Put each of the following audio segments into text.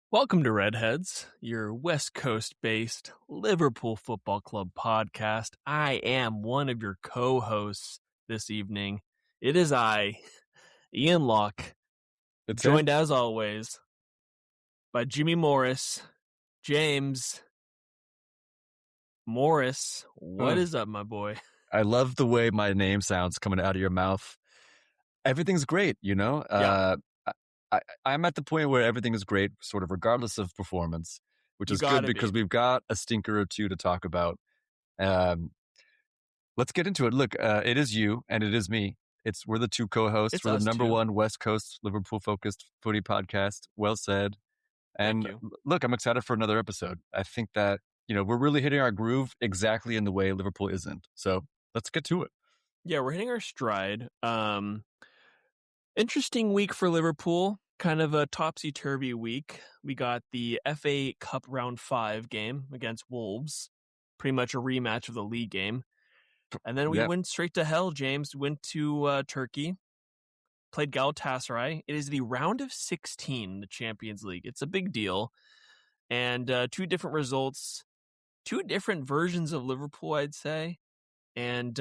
Welcome to Redheads, your West Coast-based Liverpool Football Club podcast. I am one of your co-hosts this evening. It is I, Ian Locke, joined as always by Jimmy Morris. James Morris, what is up, my boy? I love the way my name sounds coming out of your mouth. Everything's great, you know? Yeah. I'm at the point where everything is great, sort of regardless of performance, which is good because we've got a stinker or two to talk about. Let's get into it. Look, it is you and it is me. We're the two co-hosts. We're the number one West Coast Liverpool-focused footy podcast. Well said. And look, I'm excited for another episode. I think that, we're really hitting our groove exactly in the way Liverpool isn't. So let's get to it. Yeah, we're hitting our stride. Interesting week for Liverpool. Kind of a topsy-turvy week. We got the FA Cup Round 5 game against Wolves. Pretty much a rematch of the league game. And then we went straight to hell, James. Went to Turkey. Played Galatasaray. It is the round of 16 in the Champions League. It's a big deal. And two different results. Two different versions of Liverpool, I'd say. And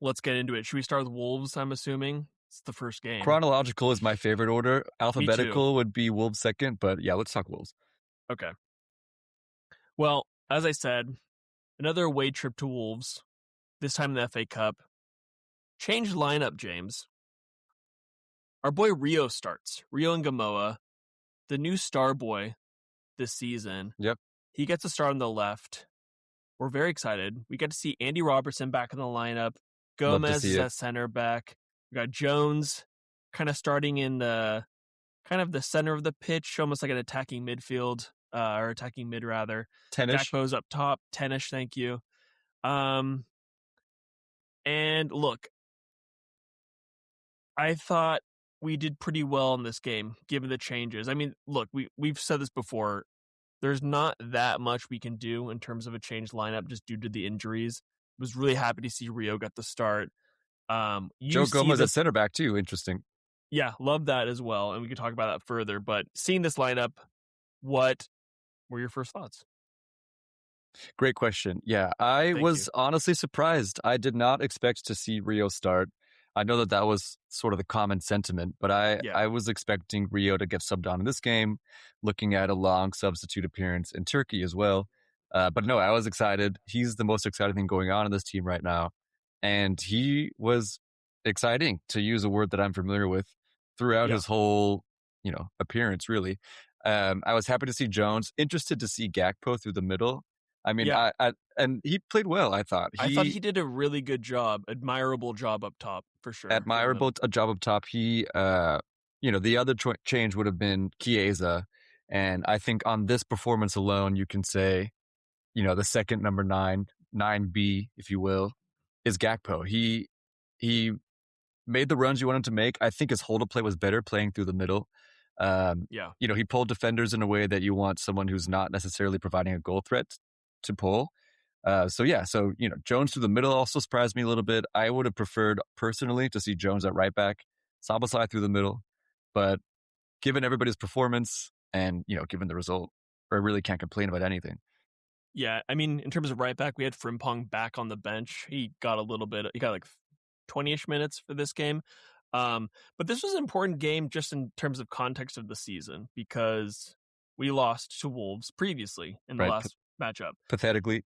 let's get into it. Should we start with Wolves, I'm assuming? It's the first game. Chronological is my favorite order. Alphabetical would be Wolves second, but yeah, let's talk Wolves. Okay. Well, as I said, another away trip to Wolves, this time in the FA Cup. Changed lineup, James. Our boy Rio starts. Rio and Gamoa, the new star boy this season. Yep. He gets a start on the left. We're very excited. We get to see Andy Robertson back in the lineup. Gomez is at center back. We got Jones kind of starting in the center of the pitch, almost like an attacking midfield, or attacking mid rather. 10-ish. Gakpo's up top, 10-ish, thank you. And look, I thought we did pretty well in this game, given the changes. I mean, look, we've said this before. There's not that much we can do in terms of a changed lineup just due to the injuries. Was really happy to see Rio got the start. Joe Gomez at center back too. Interesting. Yeah, love that as well. And we can talk about that further. But seeing this lineup, what were your first thoughts? Great question. Yeah, I was honestly surprised. I did not expect to see Rio start. I know that was sort of the common sentiment, but I was expecting Rio to get subbed on in this game, looking at a long substitute appearance in Turkey as well. But no, I was excited. He's the most exciting thing going on in this team right now. And he was exciting, to use a word that I'm familiar with, throughout his whole, appearance, really. I was happy to see Jones, interested to see Gakpo through the middle. I mean, and he played well, I thought. I thought he did a really good job, admirable job up top, for sure. Admirable job up top. He, the other change would have been Chiesa. And I think on this performance alone, you can say, the second number 9B, if you will, is Gakpo. He made the runs you wanted to make. I think his hold-up play was better playing through the middle. He pulled defenders in a way that you want someone who's not necessarily providing a goal threat to pull. So Jones through the middle also surprised me a little bit. I would have preferred personally to see Jones at right back, Szoboszlai through the middle. But given everybody's performance and, given the result, I really can't complain about anything. Yeah, I mean, in terms of right back, we had Frimpong back on the bench. He got like 20-ish minutes for this game. But this was an important game just in terms of context of the season because we lost to Wolves previously in the last matchup. Pathetically.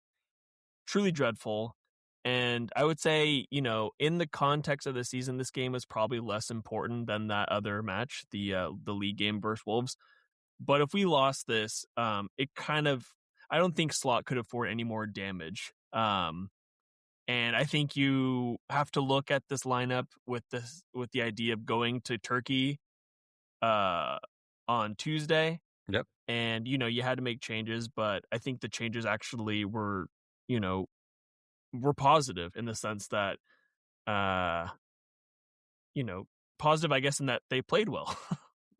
Truly dreadful. And I would say, in the context of the season, this game was probably less important than that other match, the league game versus Wolves. But if we lost this, I don't think Slot could afford any more damage. And I think you have to look at this lineup with the idea of going to Turkey on Tuesday. Yep. And, you had to make changes, but I think the changes actually were positive in the sense that, positive, I guess, in that they played well.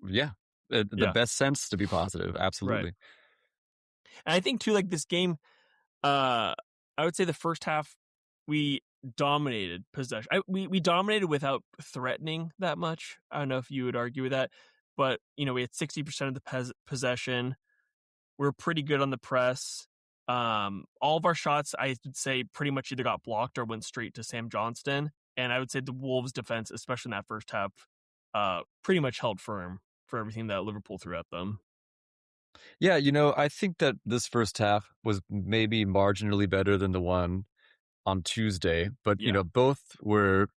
Yeah. The best sense to be positive. Absolutely. Right. And I think too, like this game, I would say the first half, we dominated possession. We dominated without threatening that much. I don't know if you would argue with that. but we had 60% of the possession. We're pretty good on the press. All of our shots, I would say, pretty much either got blocked or went straight to Sam Johnston. And I would say the Wolves' defense, especially in that first half, pretty much held firm for everything that Liverpool threw at them. Yeah, I think that this first half was maybe marginally better than the one on Tuesday, but both were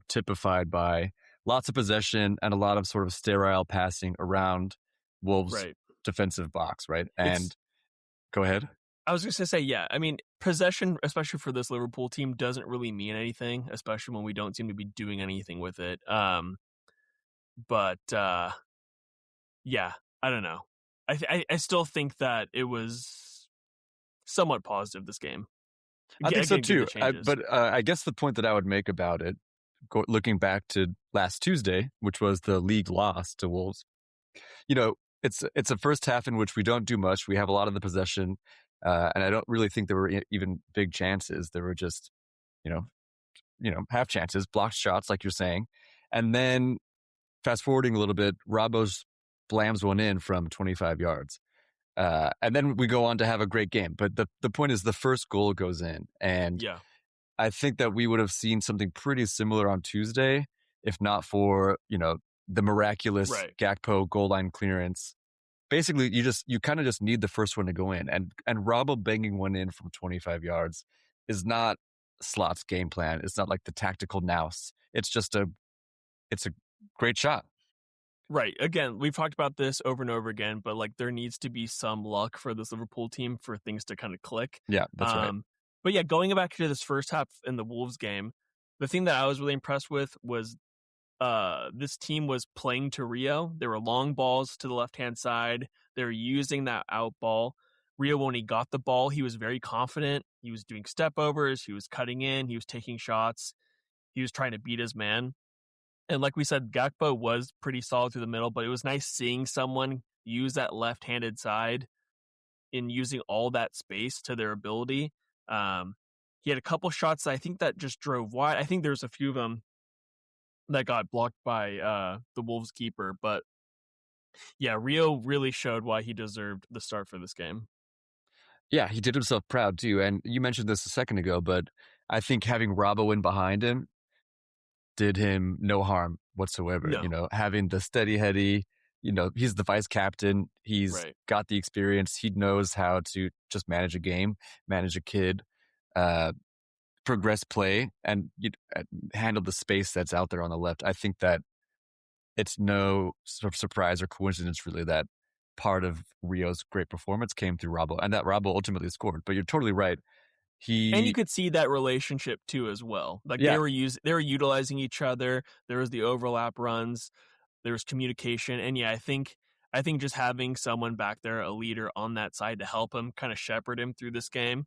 typified by lots of possession and a lot of sort of sterile passing around Wolves' defensive box, right? And go ahead. I was just going to say, yeah, I mean, possession, especially for this Liverpool team, doesn't really mean anything, especially when we don't seem to be doing anything with it. But yeah, I don't know. I still think that it was somewhat positive, this game. I think so too. But I guess the point that I would make about it, looking back to last Tuesday, which was the league loss to Wolves, it's a first half in which we don't do much. We have a lot of the possession, and I don't really think there were even big chances. There were just, half chances, blocked shots, like you're saying. And then fast forwarding a little bit, Robbo's blams one in from 25 yards. And then we go on to have a great game. But the point is the first goal goes in. And I think that we would have seen something pretty similar on Tuesday, if not for, the miraculous Gakpo goal line clearance. Basically, you kind of just need the first one to go in. And Robbo banging one in from 25 yards is not Slot's game plan. It's not like the tactical nous. It's a great shot. Right. Again, we've talked about this over and over again, but like there needs to be some luck for this Liverpool team for things to kind of click. Yeah, that's right. But yeah, going back to this first half in the Wolves game, the thing that I was really impressed with was this team was playing to Rio. There were long balls to the left-hand side. They were using that out ball. Rio, when he got the ball, he was very confident. He was doing step overs. He was cutting in. He was taking shots. He was trying to beat his man. And like we said, Gakpo was pretty solid through the middle, but it was nice seeing someone use that left-handed side in using all that space to their ability. He had a couple shots I think that just drove wide. I think there's a few of them that got blocked by the Wolves keeper. But yeah, Rio really showed why he deserved the start for this game. Yeah, he did himself proud too. And you mentioned this a second ago, but I think having Robbo in behind him did him no harm whatsoever. No. Having the steady heady, he's the vice captain. He's got the experience. He knows how to just manage a game, manage a kid, progress play, and handle the space that's out there on the left. I think that it's no sort of surprise or coincidence really that part of Rio's great performance came through Robbo, and that Robbo ultimately scored. But you're totally right. And you could see that relationship too as well. Like they were utilizing each other. There was the overlap runs. There was communication. And yeah, I think just having someone back there, a leader on that side to help him kind of shepherd him through this game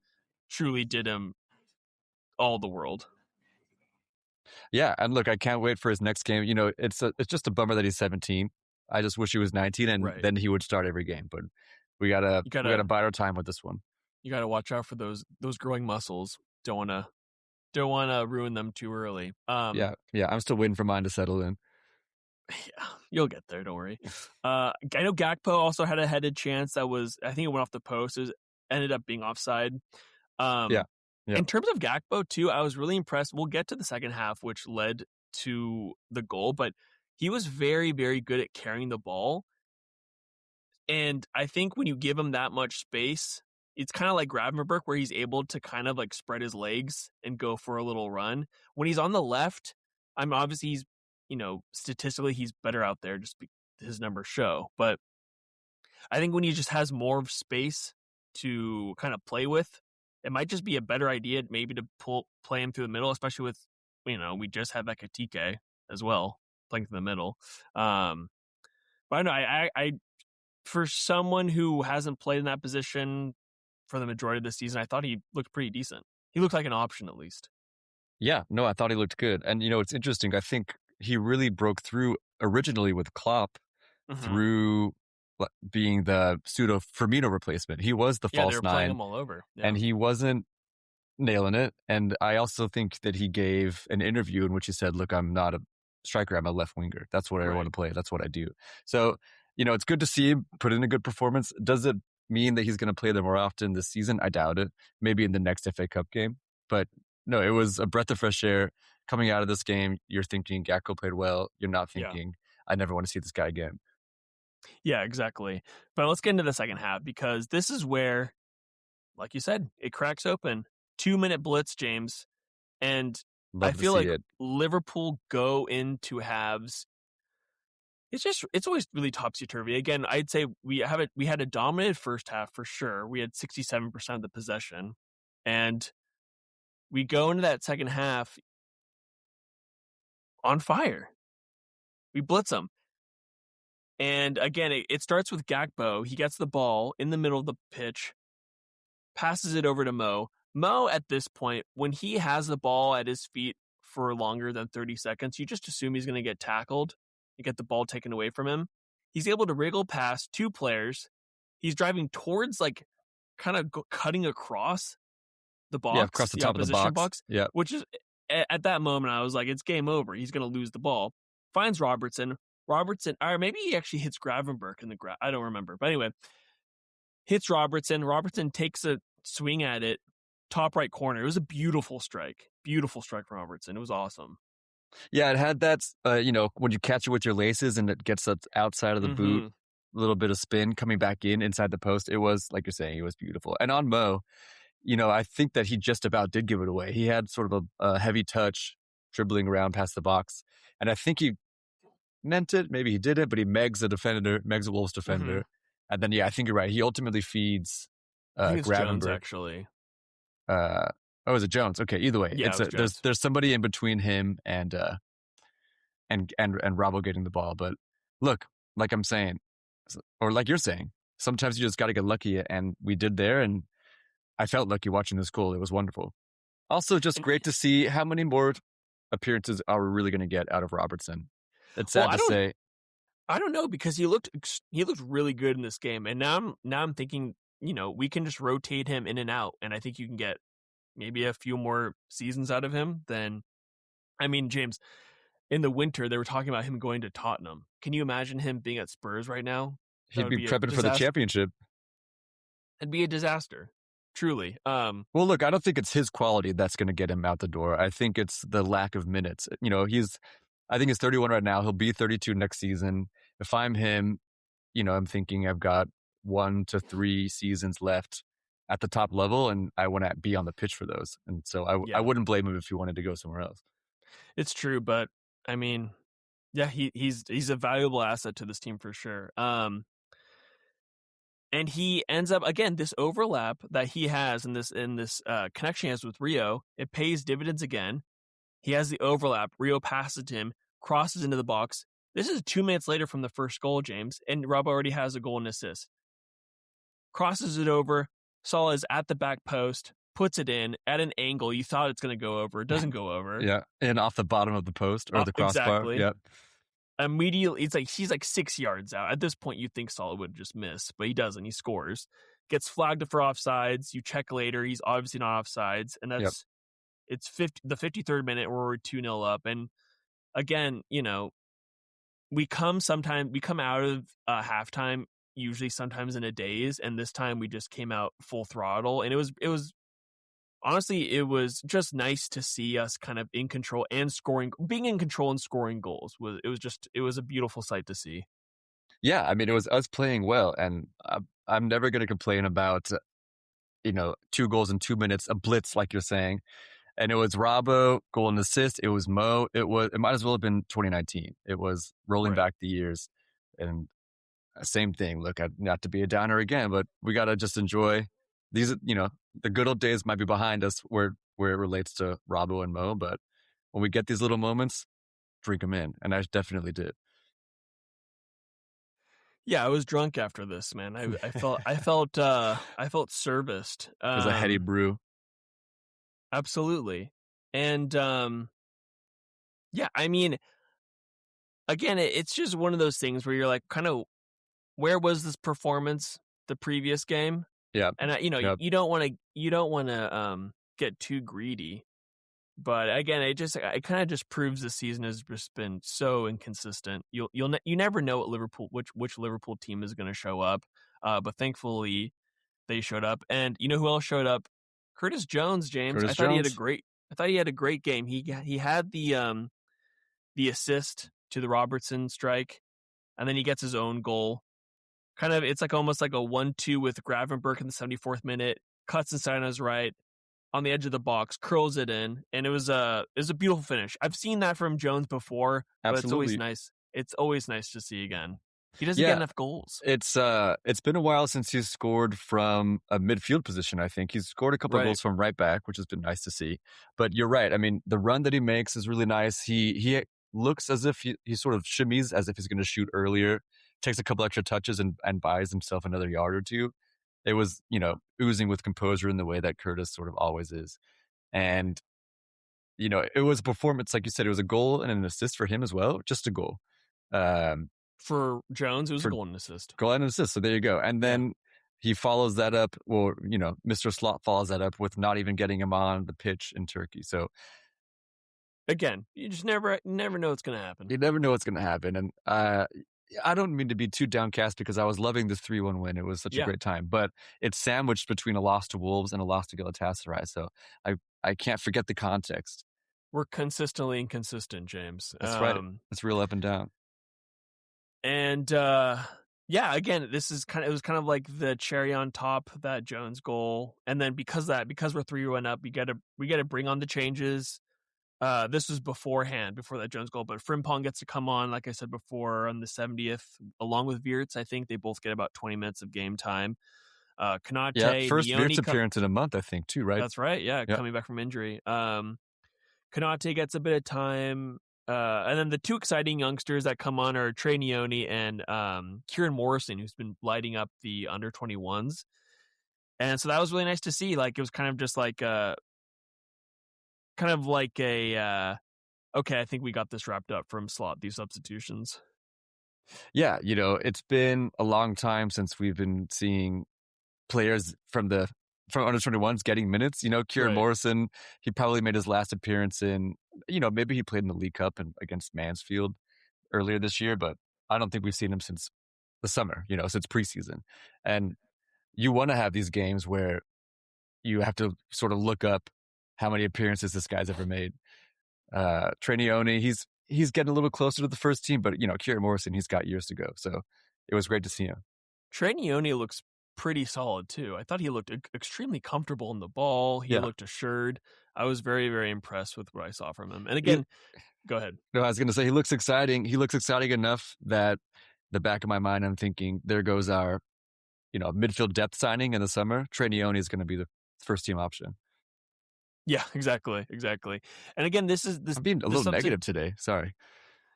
truly did him all the world. Yeah, and look, I can't wait for his next game. It's just a bummer that he's 17. I just wish he was 19 and then he would start every game. But we gotta bide our time with this one. You gotta watch out for those growing muscles. Don't wanna ruin them too early. Yeah, I'm still waiting for mine to settle in. Yeah, you'll get there. Don't worry. I know Gakpo also had a headed chance that was, I think it went off the post. It ended up being offside. Yeah. In terms of Gakpo too, I was really impressed. We'll get to the second half, which led to the goal, but he was very, very good at carrying the ball. And I think when you give him that much space, it's kind of like Gravenberch, where he's able to kind of like spread his legs and go for a little run. When he's on the left, obviously he's, statistically he's better out there, just his numbers show. But I think when he just has more space to kind of play with, it might just be a better idea maybe to play him through the middle, especially with, we just have Ekitike as well playing through the middle. But I know I for someone who hasn't played in that position for the majority of the season, I thought he looked pretty decent. He looked like an option at least. Yeah, no, I thought he looked good. And, it's interesting. I think he really broke through originally with Klopp through being the pseudo Firmino replacement. He was the false they were nine. playing him all over. Yeah. And he wasn't nailing it. And I also think that he gave an interview in which he said, look, I'm not a striker. I'm a left winger. That's what I want Right. to play. That's what I do. So, it's good to see him put in a good performance. Does it mean that he's going to play there more often this season? I doubt it. Maybe in the next FA Cup game. But no, it was a breath of fresh air coming out of this game. You're thinking Gakpo played well. You're not thinking, I never want to see this guy again. Yeah, exactly. But let's get into the second half, because this is where, like you said, it cracks open. 2-minute blitz, James. And I Love to feel see like it. Liverpool go into halves. It's always really topsy-turvy. Again, I'd say we had a dominated first half for sure. We had 67% of the possession. And we go into that second half on fire. We blitz them. And again, it starts with Gakpo. He gets the ball in the middle of the pitch, passes it over to Mo. Mo, at this point, when he has the ball at his feet for longer than 30 seconds, you just assume he's going to get tackled and get the ball taken away from him. He's able to wriggle past two players. He's driving towards, kind of cutting across the box, across the top of the opposition box. Yeah. which is, at that moment, I was like, it's game over. He's going to lose the ball. Finds Robertson, or maybe he actually hits Gravenberch in the I don't remember. But anyway, hits Robertson. Robertson takes a swing at it, top right corner. It was a beautiful strike. Beautiful strike from Robertson. It was awesome. Yeah, it had that, when you catch it with your laces and it gets up outside of the boot, a little bit of spin coming back inside the post. It was, like you're saying, it was beautiful. And on Mo, I think that he just about did give it away. He had sort of a heavy touch dribbling around past the box. And I think he meant it. Maybe he didn't, but he megs a Wolves defender. And then, I think you're right. He ultimately feeds I think it's Jones, Gravenberch. actually. Is it Jones? Okay, either way. Yeah, there's somebody in between him and Robbo getting the ball. But look, like I'm saying, or like you're saying, sometimes you just got to get lucky, and we did there, and I felt lucky watching this goal. It was wonderful. Also, just great to see how many more appearances are we really going to get out of Robertson. It's sad to say. I don't know, because he looked really good in this game, and now I'm thinking, we can just rotate him in and out, and I think you can get maybe a few more seasons out of him. James, in the winter they were talking about him going to Tottenham. Can you imagine him being at Spurs right now? He'd be prepping for the championship. It'd be a disaster. Truly. Well, look, I don't think it's his quality that's going to get him out the door. I think it's the lack of minutes. I think he's 31 right now. He'll be 32 next season. If I'm him, I'm thinking I've got 1 to 3 seasons left at the top level, and I want to be on the pitch for those. And so I wouldn't blame him if he wanted to go somewhere else. It's true, but he's a valuable asset to this team for sure. And he ends up, again, this overlap that he has in this connection he has with Rio, it pays dividends again. He has the overlap. Rio passes to him, crosses into the box. This is 2 minutes later from the first goal, James, and Rob already has a goal and assist. Crosses it over. Salah is at the back post, puts it in at an angle. You thought it's going to go over. It doesn't go over. Yeah, and off the bottom of the post or the crossbar. Exactly. Yep. Immediately, he's 6 yards out. At this point, you'd think Salah would just miss, but he doesn't. He scores. Gets flagged for offsides. You check later. He's obviously not offsides. And that's it's the 53rd minute where we're 2-0 up. And again, we come out of halftime usually sometimes in a daze, and this time we just came out full throttle, and it was honestly, it was just nice to see us kind of in control and being in control and scoring goals. It was a beautiful sight to see. Yeah, it was us playing well, and I'm never going to complain about 2 goals in 2 minutes, a blitz like you're saying. And it was Robbo, goal and assist. It was Mo. It might as well have been 2019. It was rolling back the years. And same thing. Look, not to be a downer again, but we got to just enjoy these, the good old days might be behind us where it relates to Robbo and Mo. But when we get these little moments, drink them in. And I definitely did. Yeah, I was drunk after this, man. I felt serviced. It was a heady brew. Absolutely. And again, it's just one of those things where you're like, kind of, where was this performance the previous game? Yeah. And you don't want to get too greedy, But again, it kind of just proves the season has just been so inconsistent. You never know which Liverpool team is going to show up. But thankfully they showed up, and you know who else showed up? Curtis Jones, James. Curtis Jones. I thought he had a great game. He had the assist to the Robertson strike, and then he gets his own goal. Kind of, it's like almost like a 1-2 with Gravenberch in the 74th minute. Cuts inside on his right, on the edge of the box, curls it in, and it was a beautiful finish. I've seen that from Jones before, but it's always nice. It's always nice to see again. He doesn't get enough goals. It's been a while since he's scored from a midfield position, I think. He's scored a couple of goals from right back, which has been nice to see. But you're right. I mean, the run that he makes is really nice. He looks as if he sort of shimmies as if he's going to shoot earlier, takes a couple extra touches and buys himself another yard or two. It was, oozing with composure in the way that Curtis sort of always is. And, it was a performance, like you said, it was a goal and an assist for him as well. Just a goal. For Jones, it was a goal and assist. Goal and assist. So there you go. And then he follows that up, Mr. Slot follows that up with not even getting him on the pitch in Turkey. So again, you just never know what's going to happen. You never know what's going to happen. And I don't mean to be too downcast because I was loving this 3-1 win. It was such a great time. But it's sandwiched between a loss to Wolves and a loss to Galatasaray. So I can't forget the context. We're consistently inconsistent, James. That's right. It's real up and down. And again, it was kind of like the cherry on top, that Jones goal. And then because we're 3-1 up, we gotta bring on the changes. This was before that Jones goal, but Frimpong gets to come on, like I said before, on the 70th, along with Wirtz. I think they both get about 20 minutes of game time. Konate, first Wirtz appearance in a month, I think, too, right? That's right. Yeah, coming back from injury. Konate gets a bit of time. And then the two exciting youngsters that come on are Trey Neone and Kieran Morrison, who's been lighting up the under 21s. And so that was really nice to see. Like, it was kind of just like okay, I think we got this wrapped up from Slot, these substitutions. Yeah, it's been a long time since we've been seeing players from under 21s getting minutes. Kieran Morrison, he probably made his last appearance in, maybe he played in the League Cup against Mansfield earlier this year, but I don't think we've seen him since the summer, since preseason. And you want to have these games where you have to sort of look up how many appearances this guy's ever made. Trey Neone, he's getting a little closer to the first team, but Kieran Morrison, he's got years to go. So it was great to see him. Trey Neone looks pretty solid too. I thought he looked extremely comfortable in the ball. He looked assured. I was very, very impressed with what I saw from him. And again, go ahead. No, I was going to say he looks exciting. He looks exciting enough that the back of my mind, I'm thinking, there goes our, midfield depth signing in the summer. Trey Neone is going to be the first team option. Yeah, exactly. And again, this. I'm being a little negative today. Sorry.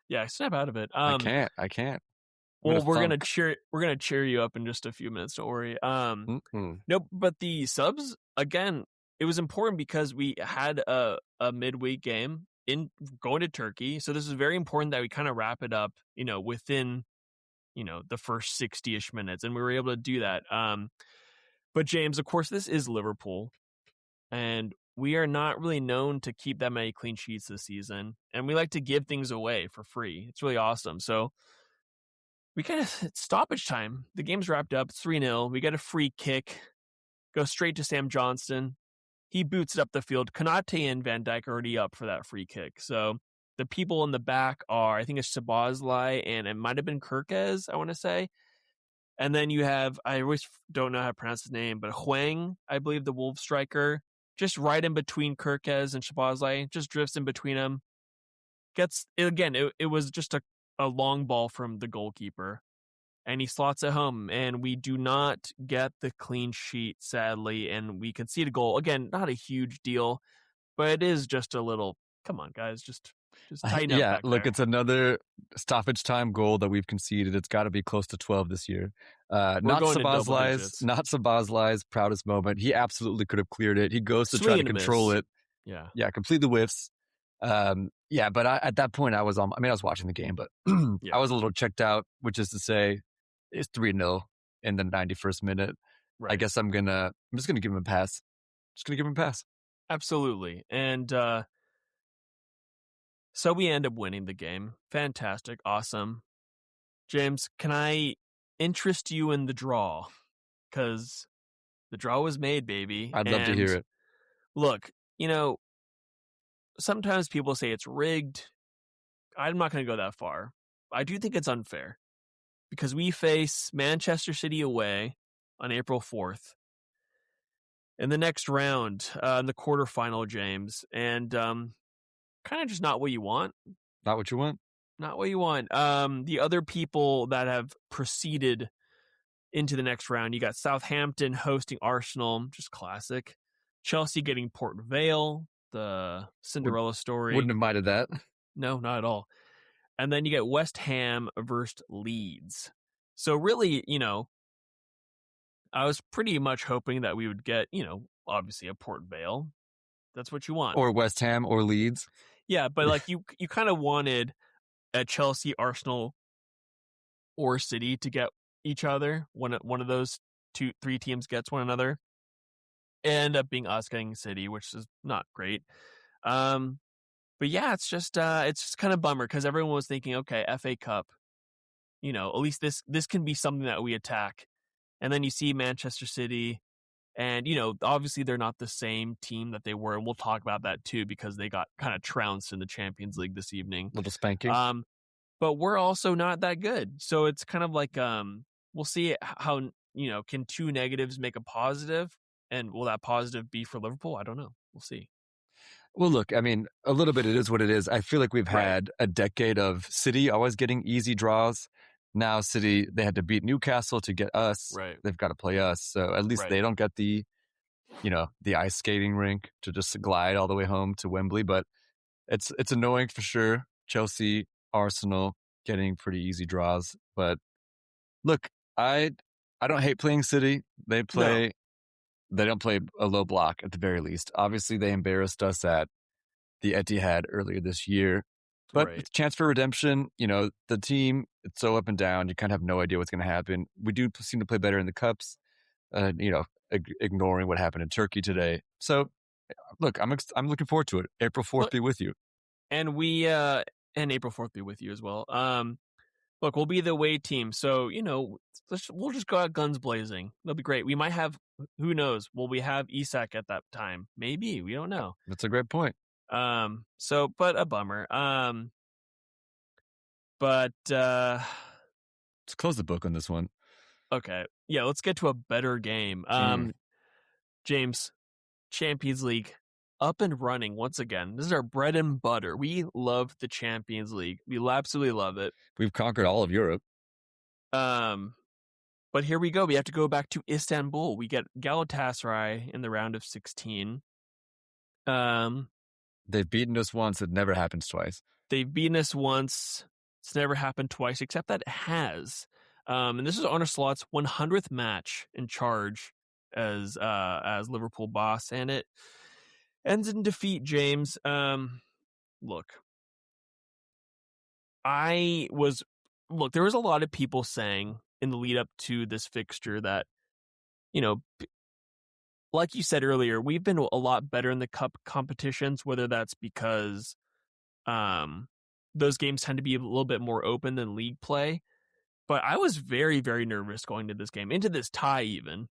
Yeah, snap out of it. I can't. Well, we're gonna cheer you up in just a few minutes. Don't worry. No, but the subs again. It was important because we had a midweek game in going to Turkey, so this is very important that we kind of wrap it up. Within the first 60-ish minutes, and we were able to do that. But James, of course, this is Liverpool, and we are not really known to keep that many clean sheets this season, and we like to give things away for free. It's really awesome. So we it's stoppage time. The game's wrapped up. It's 3-0. We get a free kick. Go straight to Sam Johnston. He boots it up the field. Konate and Van Dijk are already up for that free kick. So the people in the back are, I think it's Szoboszlai, and it might have been Kirkez, I want to say. And then you have, I always don't know how to pronounce his name, but Hwang, I believe the Wolves striker, just right in between Kirkez and Szoboszlai, just drifts in between them. It was just a long ball from the goalkeeper, and he slots it home, and we do not get the clean sheet, sadly, and we concede a goal. Again, not a huge deal, but it is just a little, come on, guys, just tighten up. Yeah, look, there. It's another stoppage time goal that we've conceded. It's got to be close to 12 this year. Not Szoboszlai's proudest moment. He absolutely could have cleared it. He goes to try to control it. Yeah, complete the whiffs. But at that point, I was watching the game, but I was a little checked out, which is to say, it's 3-0 in the 91st minute. Right. I guess I'm just gonna give him a pass. Just gonna give him a pass. Absolutely. And So we end up winning the game. Fantastic. Awesome. James, can I interest you in the draw? Because the draw was made, baby. I'd love to hear it. Look, sometimes people say it's rigged. I'm not going to go that far. I do think it's unfair because we face Manchester City away on April 4th in the next round, in the quarterfinal, James, and kind of just not what you want. Not what you want? Not what you want. The other people that have proceeded into the next round, you got Southampton hosting Arsenal, just classic. Chelsea getting Port Vale, the Cinderella story. Wouldn't have minded that. No, not at all. And then you get West Ham versus Leeds. So really, I was pretty much hoping that we would get, obviously a Port Vale. That's what you want. Or West Ham or Leeds. Yeah, but like you kind of wanted a Chelsea, Arsenal, or City to get each other. One of those three teams gets one another. It ended up being us getting City, which is not great. But yeah, it's just kind of bummer because everyone was thinking, okay, FA Cup, at least this can be something that we attack. And then you see Manchester City, and obviously they're not the same team that they were, and we'll talk about that too because they got kind of trounced in the Champions League this evening. Little spanking. But we're also not that good, so it's kind of like we'll see how can two negatives make a positive, and will that positive be for Liverpool? I don't know. We'll see. Well, look, I mean, a little bit it is what it is. I feel like we've had a decade of City always getting easy draws. Now City, they had to beat Newcastle to get us. Right. They've got to play us. So at least they don't get the ice skating rink to just glide all the way home to Wembley. But it's annoying for sure. Chelsea, Arsenal getting pretty easy draws. But look, I don't hate playing City. They don't play a low block at the very least. Obviously, they embarrassed us at the Etihad earlier this year. But with chance for redemption, the team, it's so up and down. You kind of have no idea what's going to happen. We do seem to play better in the cups, ignoring what happened in Turkey today. So, look, I'm looking forward to it. April 4th be with you. And and April 4th be with you as well. Look, we'll be the away team. So, we'll just go out guns blazing. That'll be great. We might have, who knows, will we have Isak at that time? Maybe. We don't know. That's a great point. But a bummer. Let's close the book on this one. Okay. Yeah, let's get to a better game. James, Champions League up and running once again. This is our bread and butter. We love the Champions League. We absolutely love it. We've conquered all of Europe. But here we go. We have to go back to Istanbul. We get Galatasaray in the round of 16. They've beaten us once. It never happens twice. They've beaten us once. It's never happened twice, except that it has. And this is Arne Slot's 100th match in charge as Liverpool boss, and it ends in defeat, James. Look, there was a lot of people saying in the lead up to this fixture that, like you said earlier, we've been a lot better in the cup competitions, whether that's because those games tend to be a little bit more open than league play. But I was very, very nervous going to this game, into this tie even,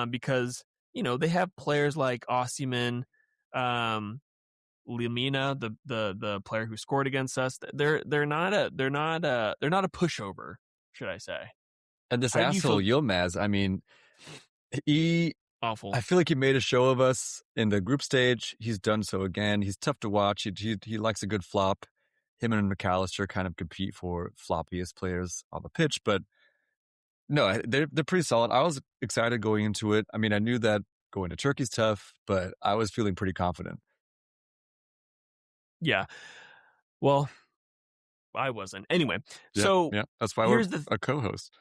because, they have players like Osimhen, Lemina, the player who scored against us. They're not a pushover, should I say. And this asshole Yilmaz, I mean, awful. I feel like he made a show of us in the group stage. He's done so again. He's tough to watch. He likes a good flop. Him and McAllister kind of compete for floppiest players on the pitch, but no, they're pretty solid. I was excited going into it. I mean, I knew that going to Turkey's tough, but I was feeling pretty confident. Yeah. Well, I wasn't. Anyway, so that's why we're a co-host.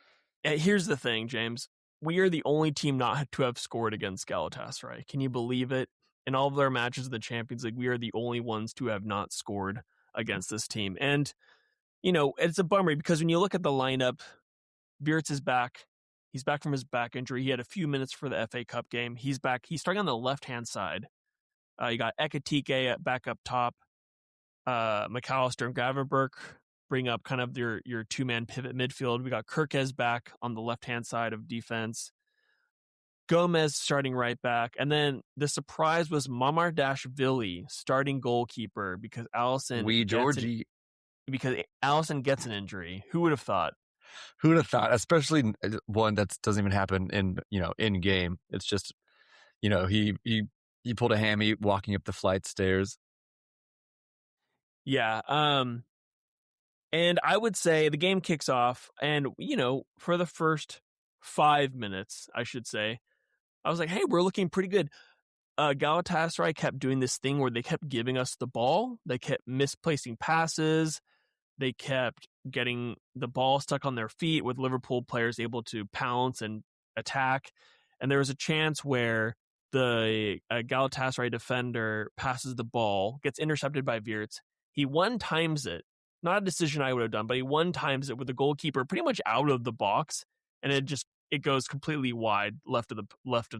Here's the thing, James. We are the only team not to have scored against Galatasaray. Can you believe it? In all of their matches of the Champions League, we are the only ones to have not scored against this team. And, it's a bummer because when you look at the lineup, Wirtz is back. He's back from his back injury. He had a few minutes for the FA Cup game. He's back. He's starting on the left-hand side. You got Ekitike back up top. McAllister and Gravenberch bring up kind of your two-man pivot midfield. We got Kirkez back on the left-hand side of defense. Gomez starting right back. And then the surprise was Mamardashvili starting goalkeeper because Allison gets an injury. Who would have thought? Who would have thought? Especially one that doesn't even happen in game. It's just, he pulled a hammy walking up the flight stairs. Yeah. And I would say the game kicks off, and for the first 5 minutes, I should say, I was like, hey, we're looking pretty good. Galatasaray kept doing this thing where they kept giving us the ball. They kept misplacing passes. They kept getting the ball stuck on their feet with Liverpool players able to pounce and attack. And there was a chance where the Galatasaray defender passes the ball, gets intercepted by Wirtz. He one-times it. Not a decision I would have done, but he one-times it with the goalkeeper pretty much out of the box. And it goes completely wide left of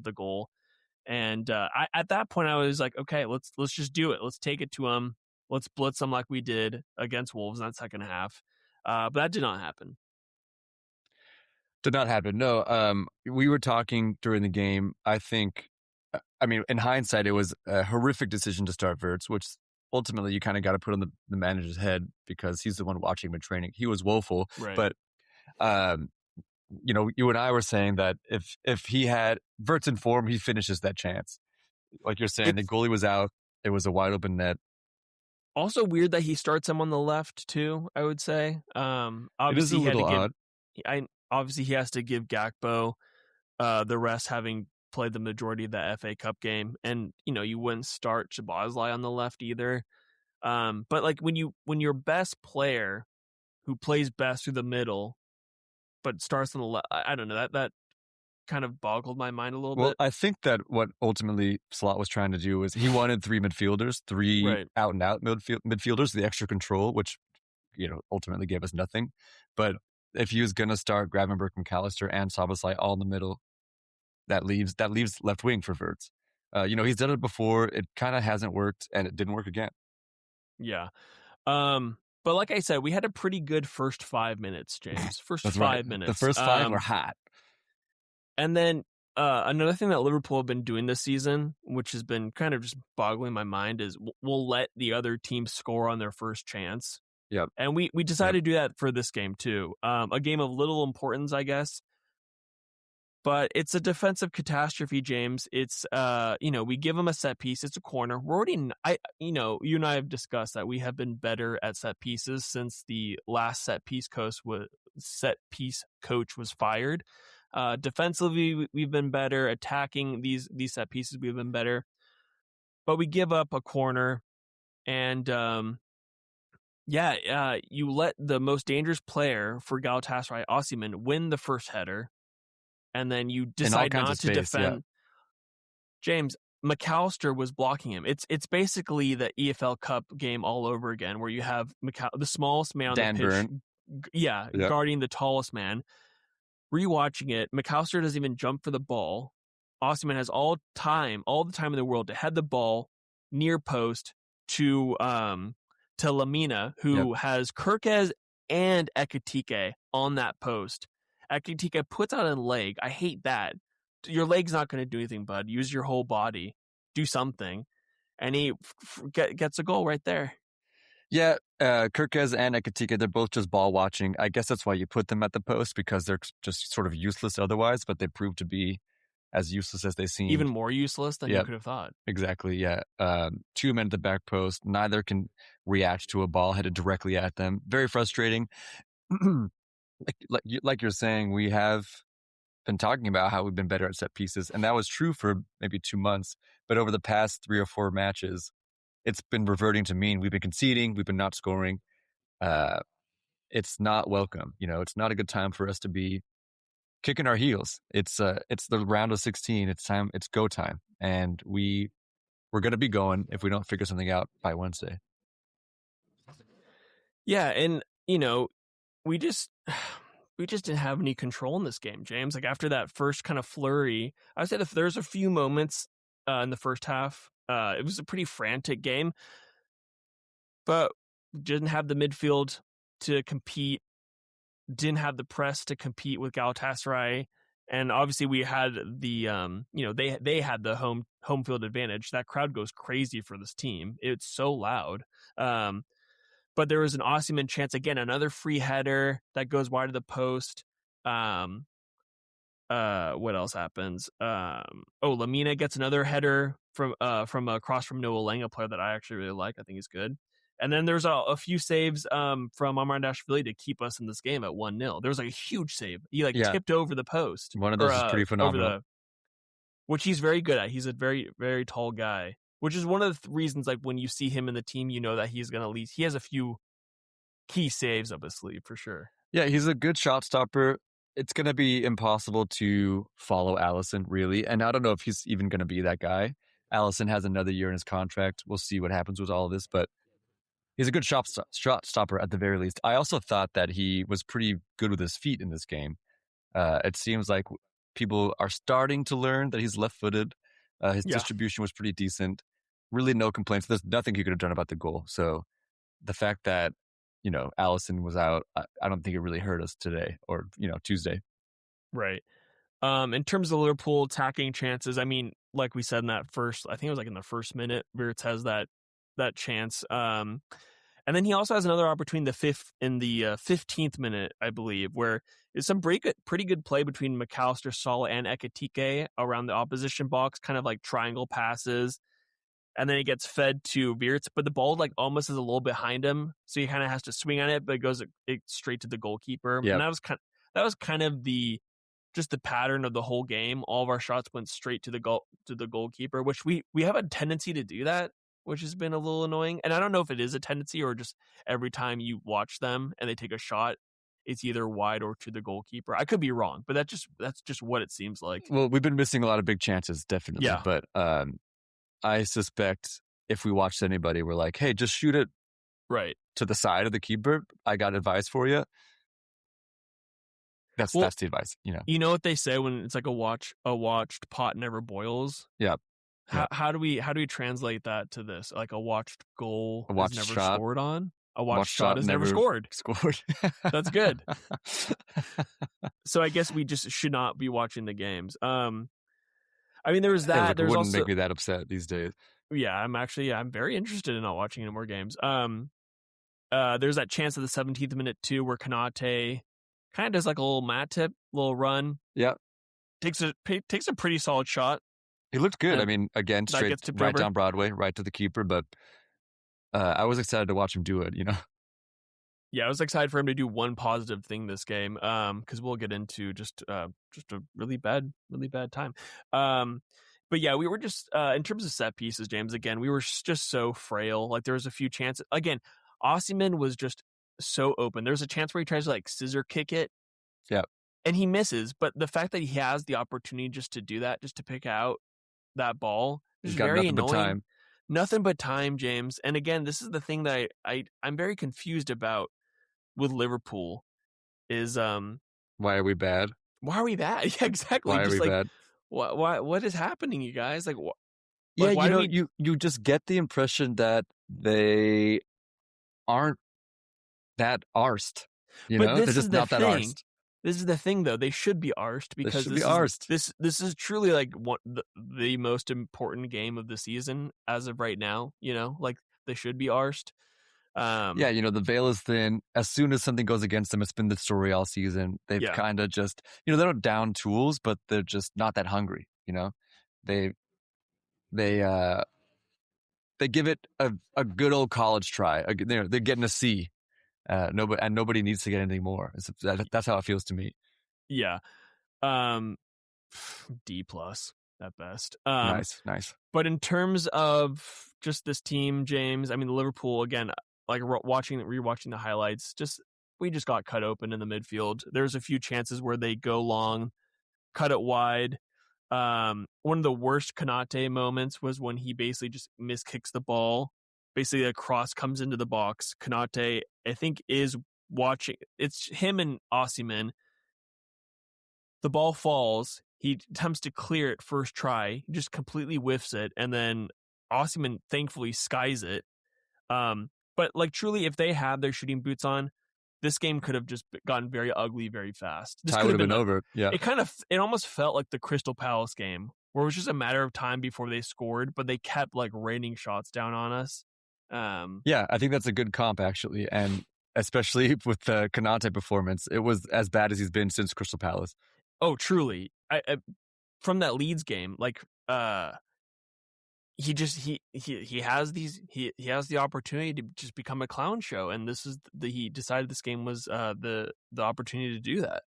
the goal. And at that point I was like, okay, let's just do it. Let's take it to him. Let's blitz them like we did against Wolves in that second half. But that did not happen. Did not happen. No. We were talking during the game. I mean, in hindsight, it was a horrific decision to start Wirtz, which ultimately you kind of got to put on the manager's head because he's the one watching him in training. He was woeful. Right. But you and I were saying that if he had Wirtz in form, he finishes that chance. Like you're saying, the goalie was out. It was a wide open net. Also weird that he starts him on the left too, I would say. Obviously it is a little odd. Obviously he has to give Gakpo the rest, having played the majority of the FA Cup game. And, you wouldn't start Szoboszlai on the left either. But like when your best player who plays best through the middle but starts on the left, I don't know, that kind of boggled my mind a little bit. Well, I think that what ultimately Slot was trying to do was he wanted three midfielders, three out and out midfielders, the extra control, which ultimately gave us nothing. But if he was going to start Gravenberch, McAllister, and Szoboszlai all in the middle, that leaves left wing for Wirtz. He's done it before. It kind of hasn't worked, and it didn't work again. Yeah. But like I said, we had a pretty good first 5 minutes, James. First That's 5 right. minutes. The first five were hot. And then another thing that Liverpool have been doing this season, which has been kind of just boggling my mind, is we'll let the other team score on their first chance. Yep. And we decided to do that for this game too. A game of little importance, I guess. But it's a defensive catastrophe, James. It's we give them a set piece. It's a corner. We're already, you and I have discussed that we have been better at set pieces since the last set piece coach was fired. Defensively, we've been better. Attacking these set pieces, we've been better. But we give up a corner, and you let the most dangerous player for Galatasaray, Osimhen, win the first header. And then you decide not to defend. Yeah. James, McAllister was blocking him. It's basically the EFL Cup game all over again, where you have the smallest man on the pitch, Burn. Guarding the tallest man. Rewatching it, McAllister doesn't even jump for the ball. Osimhen has all the time in the world to head the ball near post to Lamina, who has Kirkez and Ekitike on that post. Ekitike puts out a leg. I hate that. Your leg's not going to do anything, bud. Use your whole body. Do something. And he gets a goal right there. Yeah, Kirkez and Ekitike, they're both just ball watching. I guess that's why you put them at the post, because they're just sort of useless otherwise, but they prove to be as useless as they seem. Even more useless than you could have thought. Exactly, yeah. 2 men at the back post. Neither can react to a ball headed directly at them. Very frustrating. Like you're saying, we have been talking about how we've been better at set pieces, and that was true for maybe 2 months. But over the past 3 or 4 matches, it's been reverting to mean. We've been conceding, we've been not scoring. It's not welcome. It's not a good time for us to be kicking our heels. It's the round of 16. It's time. It's go time, and we're going to be going if we don't figure something out by Wednesday. Yeah, and we just didn't have any control in this game, James. Like after that first kind of flurry, I would say that there's a few moments in the first half. It was a pretty frantic game, but didn't have the midfield to compete, didn't have the press to compete with Galatasaray. And obviously we had the, they had the home field advantage. That crowd goes crazy for this team. It's so loud. But there was an Osimhen chance, again, another free header that goes wide of the post. What else happens? Lamina gets another header from across from Noah Lang, a player that I actually really like. I think he's good. And then there's a few saves from Amardashvili to keep us in this game at 1-0. There was like a huge save. He tipped over the post. One of those is pretty phenomenal. Which he's very good at. He's a very, very tall guy, which is one of the reasons, like, when you see him in the team, you know that he's going to lead. He has a few key saves up his sleeve for sure. Yeah, he's a good shot stopper. It's going to be impossible to follow Alisson, really. And I don't know if he's even going to be that guy. Alisson has another year in his contract. We'll see what happens with all of this, but he's a good shot stopper at the very least. I also thought that he was pretty good with his feet in this game. It seems like people are starting to learn that he's left-footed. His distribution was pretty decent. Really no complaints. There's nothing he could have done about the goal. So the fact that, Alisson was out, I don't think it really hurt us today or, Tuesday. Right. In terms of Liverpool attacking chances, I mean, like we said in that first, I think it was like in the first minute, Wirtz has that chance. And then he also has another opportunity in the 15th minute, I believe, where there's some pretty good play between McAllister, Salah, and Ekitike around the opposition box, kind of like triangle passes. And then he gets fed to Wirtz, but the ball almost is a little behind him, so he kind of has to swing on it, but it goes straight to the goalkeeper. Yep. And that was kind of the pattern of the whole game. All of our shots went straight to the goalkeeper, which we have a tendency to do that, which has been a little annoying. And I don't know if it is a tendency or just every time you watch them and they take a shot, it's either wide or to the goalkeeper. I could be wrong, but that's just what it seems like. Well, we've been missing a lot of big chances, definitely. Yeah. But I suspect if we watched anybody, we're like, hey, just shoot it right to the side of the keeper. I got advice for you. That's the advice, You know what they say when it's like a watched pot never boils? Yeah. How do we translate that to this? Like a watched goal is never shot. Scored on? A watched shot is never scored. That's good. So I guess we just should not be watching the games. I mean, there was that. It wouldn't make me that upset these days. Yeah, I'm very interested in not watching any more games. There's that chance at the 17th minute too, where Konate kind of does like a little mat tip, little run. Yeah, takes a pretty solid shot. He looked good. I mean, again, straight right down Broadway, right to the keeper. But I was excited to watch him do it. Yeah, I was excited for him to do one positive thing this game, because we'll get into just a really bad time. But yeah, we were just in terms of set pieces, James. Again, we were just so frail. Like there was a few chances. Again, Osimhen was just so open. There's a chance where he tries to scissor kick it. Yeah, and he misses. But the fact that he has the opportunity just to do that, just to pick out that ball, is very annoying. Nothing but time, James. And again, this is the thing that I'm very confused about with Liverpool is why are we bad? Why are we bad? Yeah, exactly. Why are we bad? What is happening, you guys? You just get the impression that they aren't that arsed. They're just not that arsed. This is the thing, though. They should be arsed because this is truly like the most important game of the season as of right now. They should be arsed. The veil is thin. As soon as something goes against them, it's been the story all season. They've kind of just, they don't down tools, but they're just not that hungry. They give it a good old college try. They're getting a C. Nobody needs to get anything more. That's how it feels to me. Yeah. D+ at best. Nice. But in terms of just this team, James, I mean, Liverpool, again, like rewatching the highlights, we just got cut open in the midfield. There's a few chances where they go long, cut it wide. One of the worst Konate moments was when he basically just miskicks the ball. Basically, a cross comes into the box. Konate, I think, is watching. It's him and Osimhen. The ball falls. He attempts to clear it first try. He just completely whiffs it. And then Osimhen thankfully skies it. But like truly, if they had their shooting boots on, this game could have just gotten very ugly very fast. This Tie could would have have been like, over. Yeah. it almost felt like the Crystal Palace game where it was just a matter of time before they scored, but they kept like raining shots down on us. Yeah, I think that's a good comp actually, and especially with the Konate performance, it was as bad as he's been since Crystal Palace. Oh, truly. I from that Leeds game, like he just he has the opportunity to just become a clown show, and he decided this game was the opportunity to do that.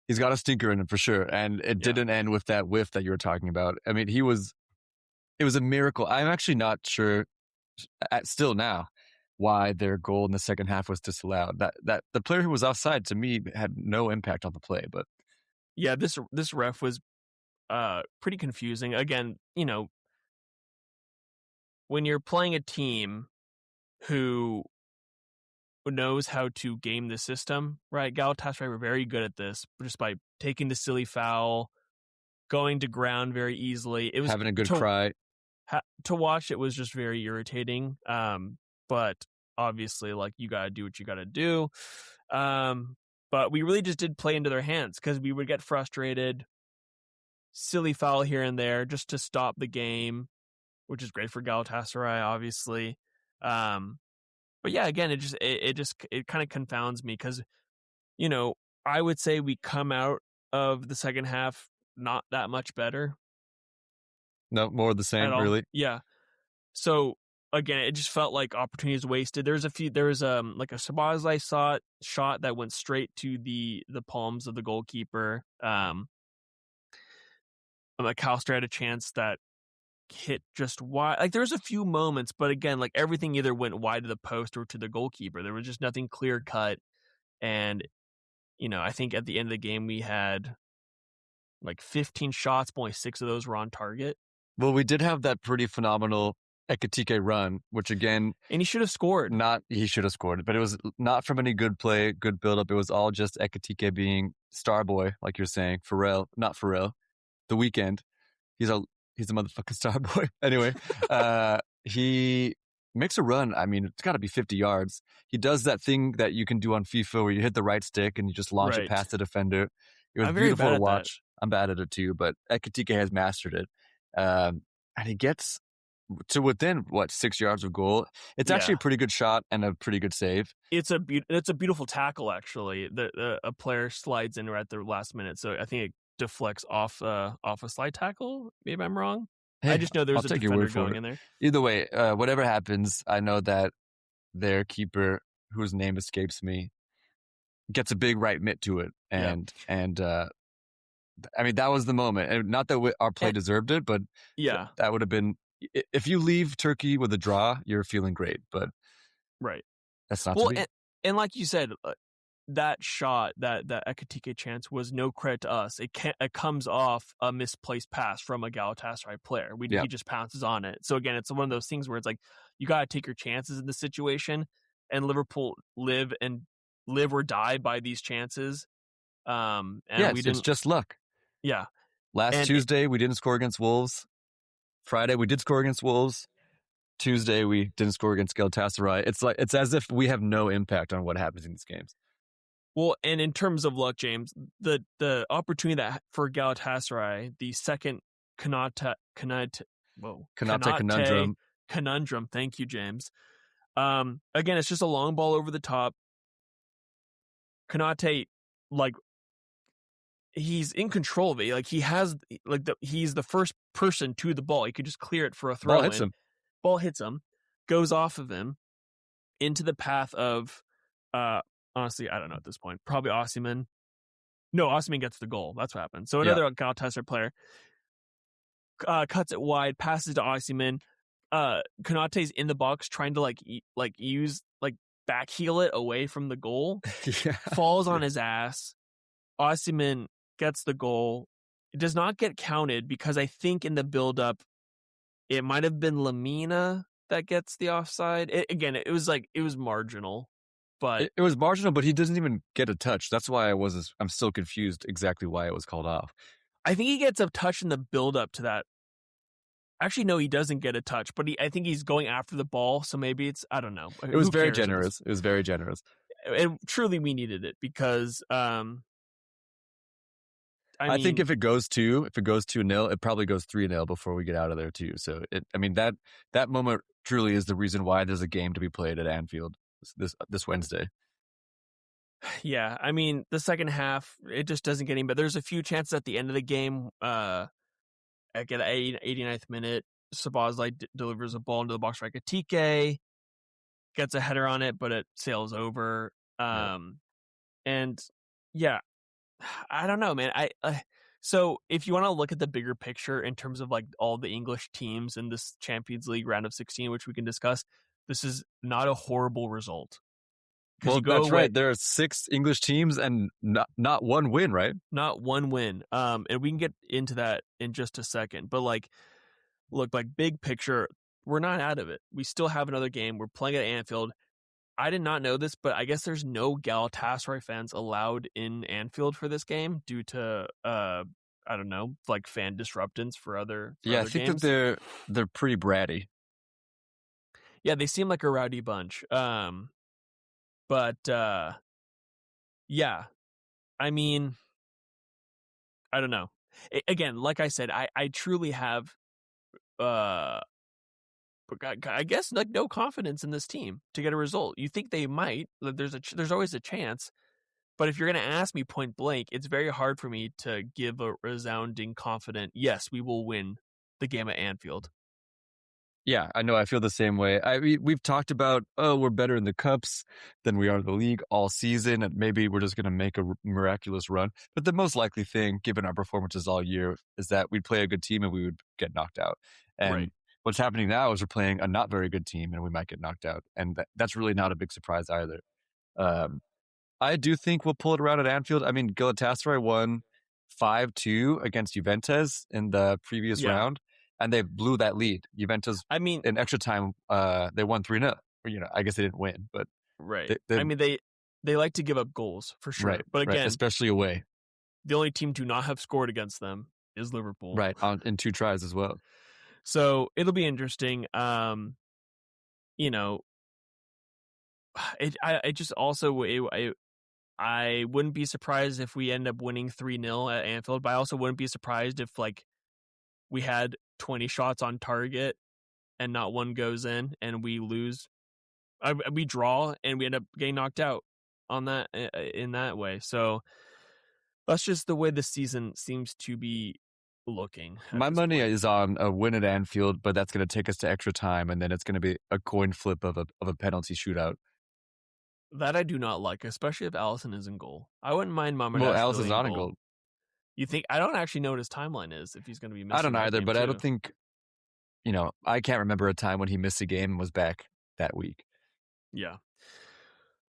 He's got a stinker in him for sure, and it didn't end with that whiff that you were talking about. I mean, it was a miracle. I'm actually not sure still now why their goal in the second half was disallowed. That the player who was offside to me had no impact on the play, but yeah, this ref was pretty confusing. Again, when you're playing a team who knows how to game the system, right? Galatasaray were very good at this, just by taking the silly foul, going to ground very easily. It was having a good cry. To watch, it was just very irritating. But obviously, like, you got to do what you got to do. But we really just did play into their hands because we would get frustrated, silly foul here and there just to stop the game, which is great for Galatasaray, obviously. But yeah, again, it kind of confounds me because, I would say we come out of the second half not that much better. No, more of the same, really. Yeah. So again, it just felt like opportunities wasted. There was like a Sabazai shot that went straight to the palms of the goalkeeper. McAllister had a chance that hit just wide. Like, there was a few moments, but again, like, everything either went wide to the post or to the goalkeeper. There was just nothing clear cut. And, I think at the end of the game, we had like 15 shots, but only 6 of those were on target. Well, we did have that pretty phenomenal Ekitike run, which again... And he should have scored. He should have scored, but it was not from any good play, good build-up. It was all just Ekitike being star boy, like you're saying. Not Pharrell. The Weeknd. He's a motherfucking star boy. Anyway, he makes a run. I mean, it's got to be 50 yards. He does that thing that you can do on FIFA where you hit the right stick and you just launch it past the defender. It was beautiful to watch. I'm bad at it too, but Ekitike has mastered it. And he gets to within 6 yards of goal. It's actually a pretty good shot and a pretty good save. It's a beautiful tackle, actually. A player slides in right at the last minute, so I think it deflects off a slide tackle. Maybe I'm wrong. Hey, I just know there's a defender going in there. Either way, whatever happens, I know that their keeper, whose name escapes me, gets a big right mitt to it, and I mean, that was the moment. And not that our play deserved it, but that would have been... If you leave Turkey with a draw, you're feeling great, but that's not to be. And like you said, that shot, that Ekitike chance was no credit to us. It comes off a misplaced pass from a Galatasaray player. He just pounces on it. So again, it's one of those things where it's like, you got to take your chances in this situation, and Liverpool live or die by these chances. And it's just luck. Yeah. Tuesday, we didn't score against Wolves. Friday, we did score against Wolves. Tuesday, we didn't score against Galatasaray. It's as if we have no impact on what happens in these games. Well, and in terms of luck, James, the opportunity that for Galatasaray, the second Konate conundrum. Thank you, James. Again, it's just a long ball over the top. Konate, like, he's in control of it. Like, he's the first person to the ball. He could just clear it for a throw. Ball hits him, goes off of him into the path of, honestly, I don't know at this point. Probably Osimhen. No, Osimhen gets the goal. That's what happened. So another Galatasaray player cuts it wide, passes to Osimhen. Konate's in the box trying to use back heel it away from the goal. Falls on his ass. Osimhen gets the goal. It does not get counted because I think in the build-up, it might have been Lamina that gets the offside. It was marginal. But it was marginal, but he doesn't even get a touch. That's why I'm still confused exactly why it was called off. I think he gets a touch in the build-up to that Actually, no, he doesn't get a touch, but I think he's going after the ball, so maybe it's, I don't know. It was Who very cares? generous. It was very generous. And truly, we needed it because, I think if it goes 2-0, it probably goes 3-0 before we get out of there too. So that moment truly is the reason why there's a game to be played at Anfield this Wednesday. Yeah, I mean, the second half, it just doesn't get any better. There's a few chances at the end of the game. At the 89th minute, Szoboszlai delivers a ball into the box for Ekitike, gets a header on it, but it sails over. And yeah, I don't know, man. So if you want to look at the bigger picture in terms of like all the English teams in this Champions League round of 16, which we can discuss, this is not a horrible result. Well, that's right. There are 6 English teams and not one win, right? Not one win. And we can get into that in just a second. But like, look, like big picture, we're not out of it. We still have another game. We're playing at Anfield. I did not know this, but I guess there's no Galatasaray fans allowed in Anfield for this game due to I don't know, like fan disruptance for other I think games. that they're pretty bratty. Yeah, they seem like a rowdy bunch. But yeah, I mean, I don't know. Again, like I said, I truly have I guess like no confidence in this team to get a result. You think they might? There's always a chance, but if you're going to ask me point blank, it's very hard for me to give a resounding confident yes, we will win the game at Anfield. Yeah, I know. I feel the same way. We've talked about, we're better in the cups than we are in the league all season, and maybe we're just going to make a miraculous run. But the most likely thing, given our performances all year, is that we'd play a good team and we would get knocked out. And what's happening now is we're playing a not very good team and we might get knocked out. And that's really not a big surprise either. I do think we'll pull it around at Anfield. I mean, Galatasaray won 5-2 against Juventus in the previous round. And they blew that lead. Juventus, I mean, in extra time, they won 3-0. I guess they didn't win, but I mean, they like to give up goals for sure. Right, but again, especially away. The only team to not have scored against them is Liverpool. Right, in 2 tries as well. So it'll be interesting. I just also I wouldn't be surprised if we end up winning 3-0 at Anfield, but I also wouldn't be surprised if like we had 20 shots on target and not one goes in and we lose. We draw and we end up getting knocked out on that in that way. So that's just the way the season seems to be looking. My money is on a win at Anfield, but that's going to take us to extra time, and then it's going to be a coin flip of a penalty shootout. That I do not like, especially if Alisson is in goal. I wouldn't mind Mama. Well, Alisson's not in goal. You think? I don't actually know what his timeline is if he's going to be missing. I don't either, but I don't think, I can't remember a time when he missed a game and was back that week. Yeah.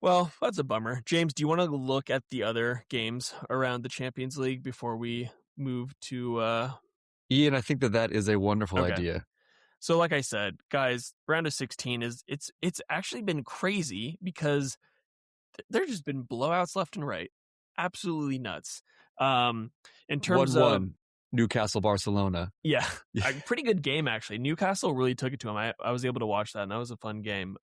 Well, that's a bummer. James, do you want to look at the other games around the Champions League before we move to Ian, I think that is a wonderful idea. So like I said, guys, round of 16 it's actually been crazy because there's just been blowouts left and right. Absolutely nuts. In terms 1-1, of Newcastle Barcelona. Yeah. A pretty good game actually. Newcastle really took it to him. I was able to watch that and that was a fun game.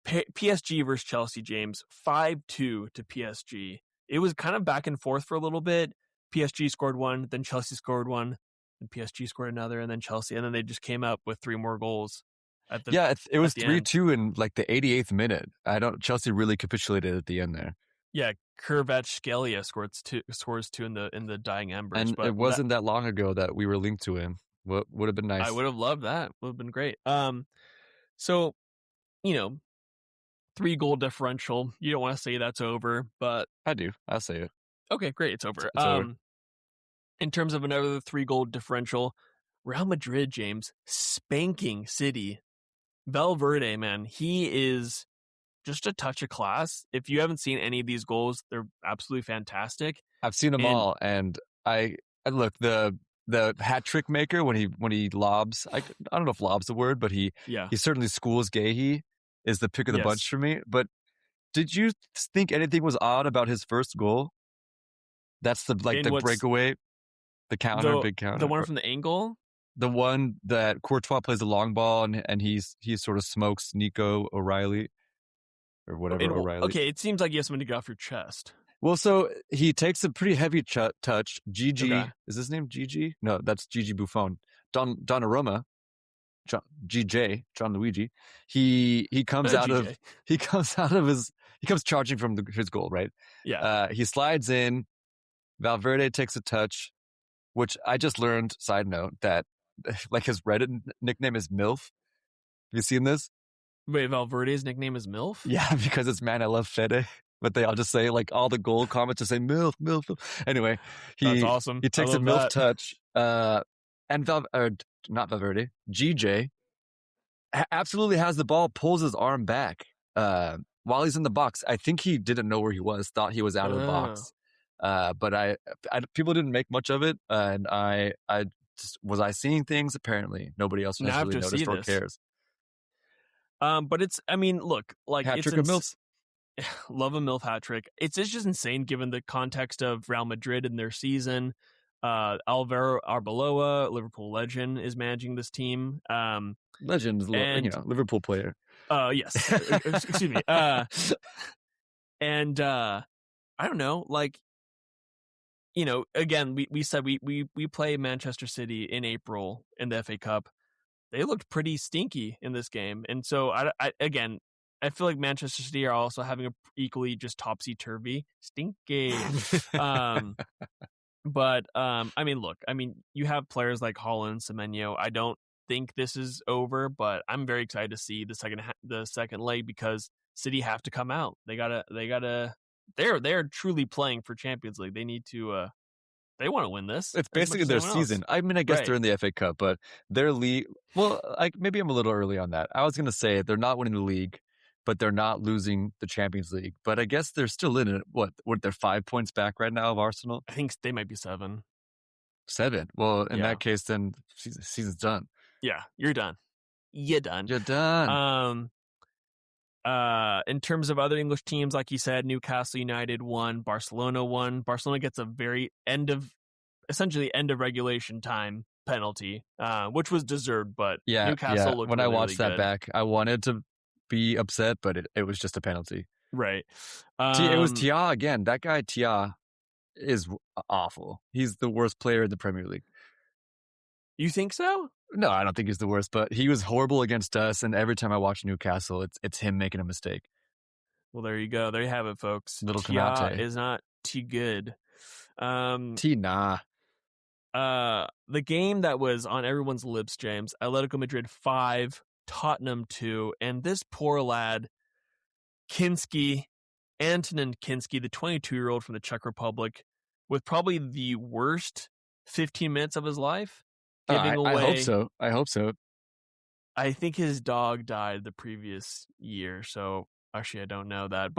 PSG versus Chelsea, James, 5-2 to PSG. It was kind of back and forth for a little bit. PSG scored one, then Chelsea scored one, then PSG scored another, and then Chelsea, and then they just came up with 3 more goals. It was 3-2 in like the 88th minute. Chelsea really capitulated at the end there. Yeah, Kvaratskhelia scores two in the dying embers. And it wasn't that long ago that we were linked to him. What would have been nice. I would have loved that. Would have been great. So, 3-goal differential. You don't want to say that's over, but I do. I'll say it. Okay, great. It's over. It's over. In terms of another 3-goal differential, Real Madrid, James, spanking City. Valverde, man, he is just a touch of class. If you haven't seen any of these goals, they're absolutely fantastic. I've seen them all, and I look the hat trick maker when he lobs. I don't know if lob's the word, but he certainly schools Guehi is the pick of the bunch for me. But did you think anything was odd about his first goal? That's the breakaway. The counter, big counter. The one from the angle? The one that Courtois plays the long ball and he sort of smokes Nico O'Reilly or whatever O'Reilly. Okay, it seems like you have something to get off your chest. Well, so he takes a pretty heavy touch. Gigi, okay. Is his name Gigi? No, that's Gigi Buffon. Donnarumma, Gianluigi. He comes out of he comes charging from his goal, right? Yeah. He slides in. Valverde takes a touch, which I just learned. Side note that like his Reddit nickname is MILF. Have you seen this? Wait, Valverde's nickname is MILF? Yeah, because it's Man I Love Fede. But they all just say, like, all the goal comments just say MILF, MILF. Anyway, that's awesome. He takes a MILF touch, and not Valverde, GJ absolutely has the ball, pulls his arm back while he's in the box. I think he didn't know where he was, thought he was out of the box. But I people didn't make much of it, and I was I seeing things? Apparently, nobody else necessarily noticed or cares. But it's, I mean, look, like hat trick of MILFs. Love a MILF hat trick. It's just insane given the context of Real Madrid and their season. Alvaro Arbeloa, Liverpool legend, is managing this team. Legend is Liverpool player. Yes. Excuse me. And I don't know, like, again, we said we play Manchester City in April in the FA Cup. They looked pretty stinky in this game, and so I feel like Manchester City are also having a equally just topsy-turvy stinky. But I mean, look, you have players like Haaland, Semenyo. I don't think this is over, but I'm very excited to see the second leg because City have to come out. They're truly playing for Champions League. They need to. They want to win this. It's basically their season. I mean, I guess they're in the FA Cup, but their league. Well, maybe I'm a little early on that. I was going to say they're not winning the league, but they're not losing the Champions League. But I guess they're still in it. What they're 5 points back right now of Arsenal? I think they might be 7. 7? Well, in that case, then season's done. Yeah, you're done. You're done. You're done. In terms of other English teams, like you said, Newcastle United won, Barcelona won. Barcelona gets a very end of regulation time penalty, which was deserved, but Newcastle looked when really, I watched really that back, I wanted to be upset, but it was just a penalty. Right. It was Tia again. That guy Tia is awful. He's the worst player in the Premier League. You think so? No, I don't think he's the worst, but he was horrible against us, and every time I watch Newcastle, it's him making a mistake. Well, there you go. There you have it, folks. Little Konate is not too good. Nah. The game that was on everyone's lips, James, Atletico Madrid 5, Tottenham 2, and this poor lad, Antonin Kinski, the 22-year-old from the Czech Republic, with probably the worst 15 minutes of his life. I hope so. I think his dog died the previous year, so actually I don't know that.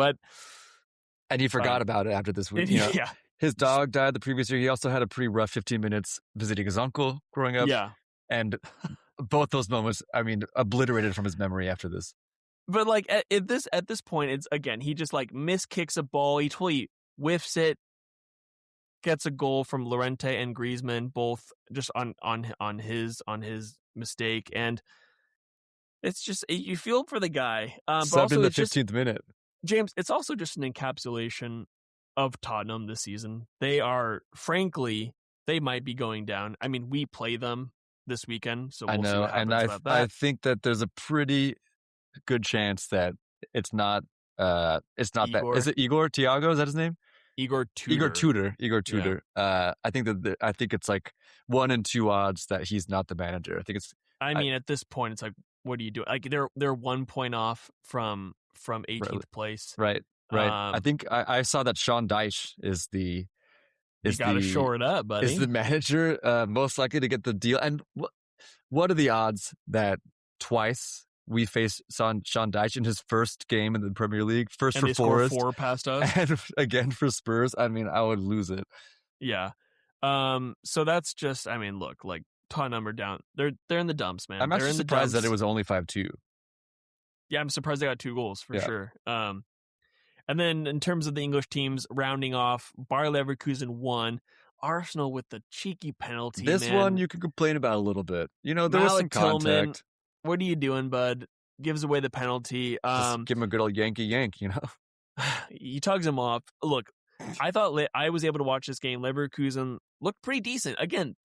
And he forgot about it after this week. Yeah. His dog died the previous year. He also had a pretty rough 15 minutes visiting his uncle growing up. Yeah. And both those moments, obliterated from his memory after this. But like at this point, it's again, he just like miskicks a ball. He totally whiffs it. Gets a goal from Llorente and Griezmann, both just on his mistake, and it's just you feel for the guy. Subbed in the 15th minute, James. It's also just an encapsulation of Tottenham this season. They are, frankly, they might be going down. I mean, we play them this weekend, so we'll see what happens about that. I think that there's a pretty good chance that it's not Igor. That. Is it Igor Thiago? Is that his name? Igor Tudor. Yeah. I think it's like 1 in 2 odds that he's not the manager. I think it's. At this point, it's like, what do you do? Like they're 1 point off from 18th place. Right. I think I saw that Sean Dyche is the. You got to shore it up, buddy. Is the manager most likely to get the deal? And what are the odds that twice we faced Sean Dyche in his first game in the Premier League, first for Forest, 4 past us, and again for Spurs? I would lose it. Yeah. So that's just. Look, like Tottenham are down. They're in the dumps, man. I'm actually surprised that it was only 5-2. Yeah, I'm surprised they got 2 goals for sure. And then in terms of the English teams rounding off, Bayer Leverkusen 1, Arsenal with the cheeky penalty, This man. one you could complain about a little bit. There was some Malik Tillman, contact. what are you doing, bud? Gives away the penalty. Just give him a good old Yankee yank, He tugs him off. Look, I thought I was able to watch this game. Leverkusen looked pretty decent. Again,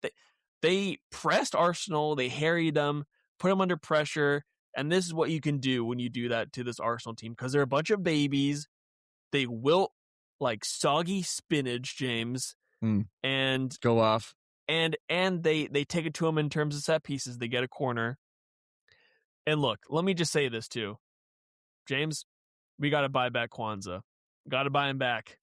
they pressed Arsenal. They harried them, put them under pressure. And this is what you can do when you do that to this Arsenal team, because they're a bunch of babies. They wilt like soggy spinach, James, and go off. And they take it to them in terms of set pieces. They get a corner. And look, let me just say this too, James. We got to buy back Kwanzaa. Got to buy him back.